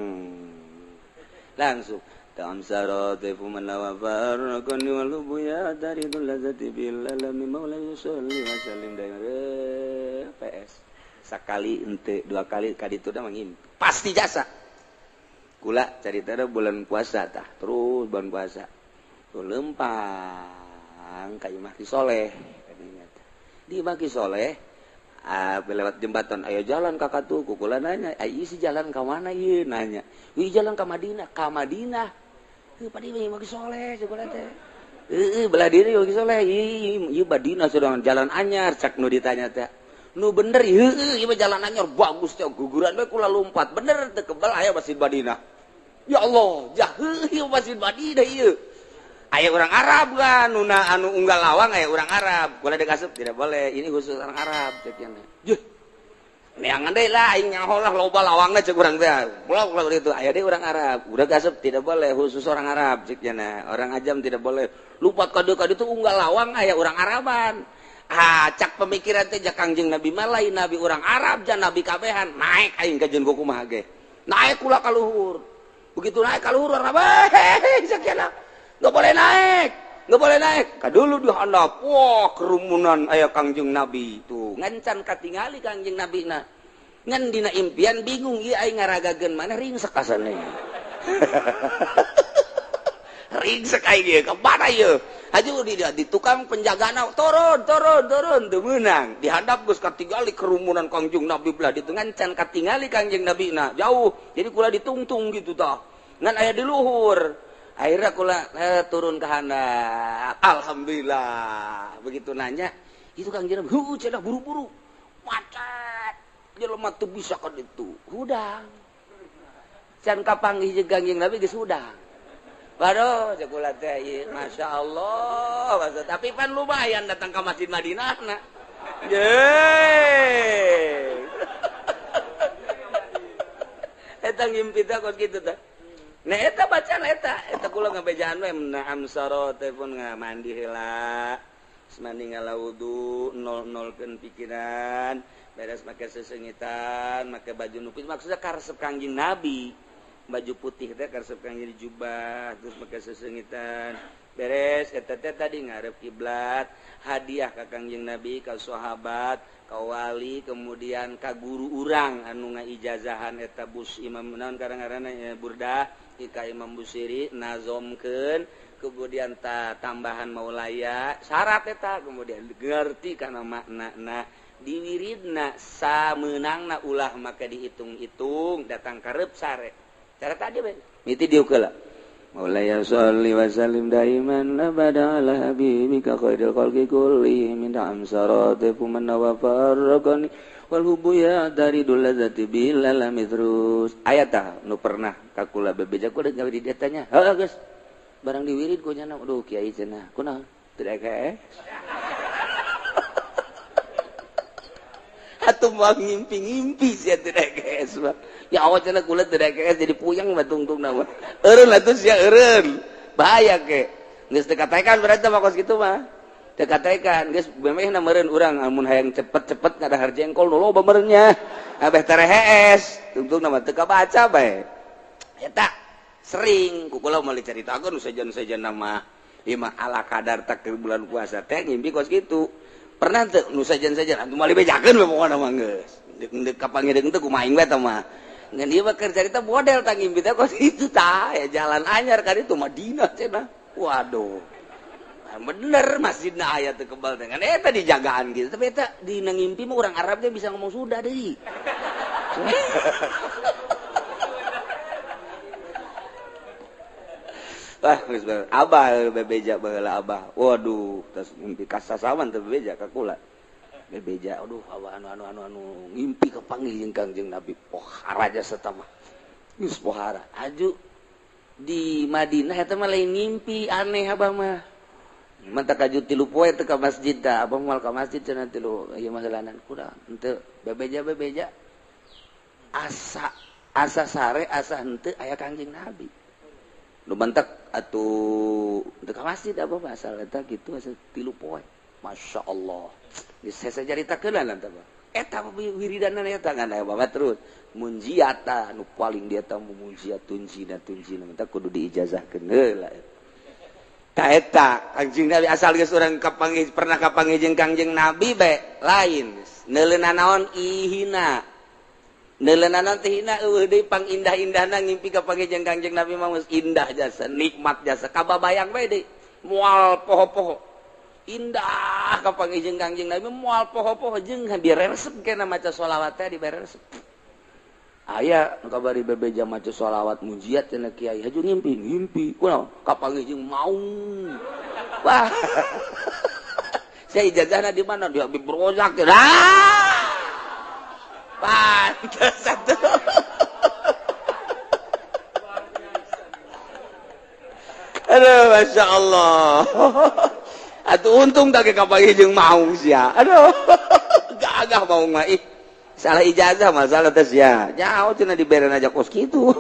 langsung Tam saratifu man wa farqani wal hubuya daridul ladzati bil alami Maulaya Sholli wa sallim PS sakali ente dua kali kaditu da mangim pasti jasa kula carita da bulan puasa tah terus bulan puasa tuh lempang ka Imah Ki Soleh di Imah Ki Soleh lewat jembatan aya jalan ka katu kula nanya ai si jalan ka mana ieu nanya wi jalan ka Madinah padi Imah Ki Soleh kula teh belah diri Imah Ki Soleh ieu Madinah sedang jalan anyar cak nu ditanya teh nu bener ieu jalan anyar bagus teh guguran we kula lompat bener teu kebal aya Masjid Madinah ya Allah jah ieu Masjid Madinah ieu aya orang Arab kan anu unggal lawang aya orang Arab kula dikasep tidak boleh ini khusus orang Arab cek nya jeuh neangan deui lah aing nyaho lah loba lawangna cek urang teh kula itu aya deui orang Arab udah kasep tidak boleh khusus orang Arab cek nya orang ajam tidak boleh lupat ka dieu unggal lawang aya orang Araban cak pemikiran teh jak Kangjeng Nabi malai nabi orang Arab jan nabi kabehan naik aing ka jeung kumaha ge naik kula ka luhur begitu naik ka luhur urang sakiana nggak boleh naik kadulu dihandap wah kerumunan aya Kangjeng Nabi tuh ngancan katingali Kangjeng Nabi na ngan dina impian bingung ieu aing ngaragageun mana ringsek asana ringsek aing ieu ka mana ieu haju di tukang penjagana turun teu meunang dihandap geus katingali kerumunan Kangjeng Nabi belah ditu ngancan katingali Kangjeng Nabi na jauh jadi kula ditungtung gitu tah ngan aya di luhur akhirnya kula turun ke handap alhamdulillah begitu nanya itu Kangjeng Nabi cenah buru-buru macet jelema teu bisa ka ditu hudang can kapanggih jeung Kangjeng Nabi geus hudang baru cek kula teh masyaallah tapi pan lumayan datang ke Masjid Madinah na yeay eta ngimpi teh kos kitu teh nah eta bacaan eta kula ngabejaan we naam sarotepun ngamandi heula mandi ngala wudu nol-nolkeun pikiran beres make sesengitan make baju nupis maksudnya karesep Kangjeng Nabi baju putih teh karesep Kangjeng jubah terus make sesengitan beres eta teh tadi ngarep kiblat hadiah ka Kangjeng Nabi ka sahabat ka wali kemudian ka guru urang anu ngaijazahan eta bus imam naon karang-karana Burdah ka Imam Busiri nazomkeun kemudian tambahan Maulaya syarat eta kemudian ngerti kana maknana diwiridna sameunangna ulah maka dihitung-hitung datang kareup sare cara tadi we miti dieu keula Maulaya sholli wa sallim daiman abada ala habibika khairil khalqi kullihim min amsaratifu man wa farqani wal hubuya dari dulazati bilalami terus ayat nu pernah kakula bebeja ku deung di datanya heuh geus barang diwirid ku cenah aduh kiai cenah kunaon teu dake atuh mah ngimpi-ngimpi sia teu dake ya awak cenah kula teu dake jadi puyeng mah tungtungna mah eureun atuh sia eureun bahaya ke geus teu katekan berarti mah kos kitu mah dikatakan guys bemehna meureun urang amun hayang cepet-cepet ngadahar jengkol nu loba meureunnya abeh terehes tungtung nama teu kabaca bae eta sering kukula meuli caritakeun nu sajan-sajan nama ieu mah ala kadar takdir bulan puasa teh ngimpi kos kitu pernah teu nu sajan-sajan antum meuli bejakeun we pokona mah geus deuk kapangideung teh kumaha aing we tah mah ngan ieu mah keur carita model tah ngimpi teh kos kitu tah ya jalan anyar ka ditu Madinah cenah waduh bener masjid ayat kebal dengan eta dijagaan gitu tapi eta di ngimpi mah orang Arabnya bisa ngomong Sunda deui wah geus abah bebeja baheula abah waduh tos ngimpi kasasawan teh bebeja ka kula bebeja aduh abah anu ngimpi kepanggih jeung Kangjeng Nabi pohara jasa teh mah geus pohara aju di Madinah eta mah lain ngimpi aneh abah mah mantap kaju tilu poe teu ka masjid da abah moal ka masjid cenah tilu ieu mah heulanan kuda henteu bebeja asa sare asa henteu aya Kangjeng Nabi nu mantak atuh teu ka masjid abah asal eta kitu asa tilu poe masyaallah geus saya caritakeun lan teh eta wiridan eta ngan abah terus munjiata nu paling dia teh munjiat tunjina mantap kudu diijazahkeun heula eta Kangjeng Nabi asal geus urang kapanggih pernah kapanggih jeung Kangjeng Nabi bae lain neuleunan naon ihina neuleunan naon teh hina eueuh deui pangindah-indahna ngimpi kapanggih jeung Kangjeng Nabi mah geus indah jasa nikmat jasa kababayang bae deui moal poho-poho indah kapanggih jeung Kangjeng Nabi moal poho-poho jeung diresep kana maca sholawat teh diberesep aya nu kabari bebeja maca sholawat mujiat cenah kiai haju ngimpi kunaon kapanggih jeung maung wah saya ijazahna di mana di Habib Rozak pantes satu aduh masya Allah atuh untung tak kapanggih jeung maung sia aduh gagah maung mah salah ijazah masalah tes ya jauh cina diberen aja kos gitu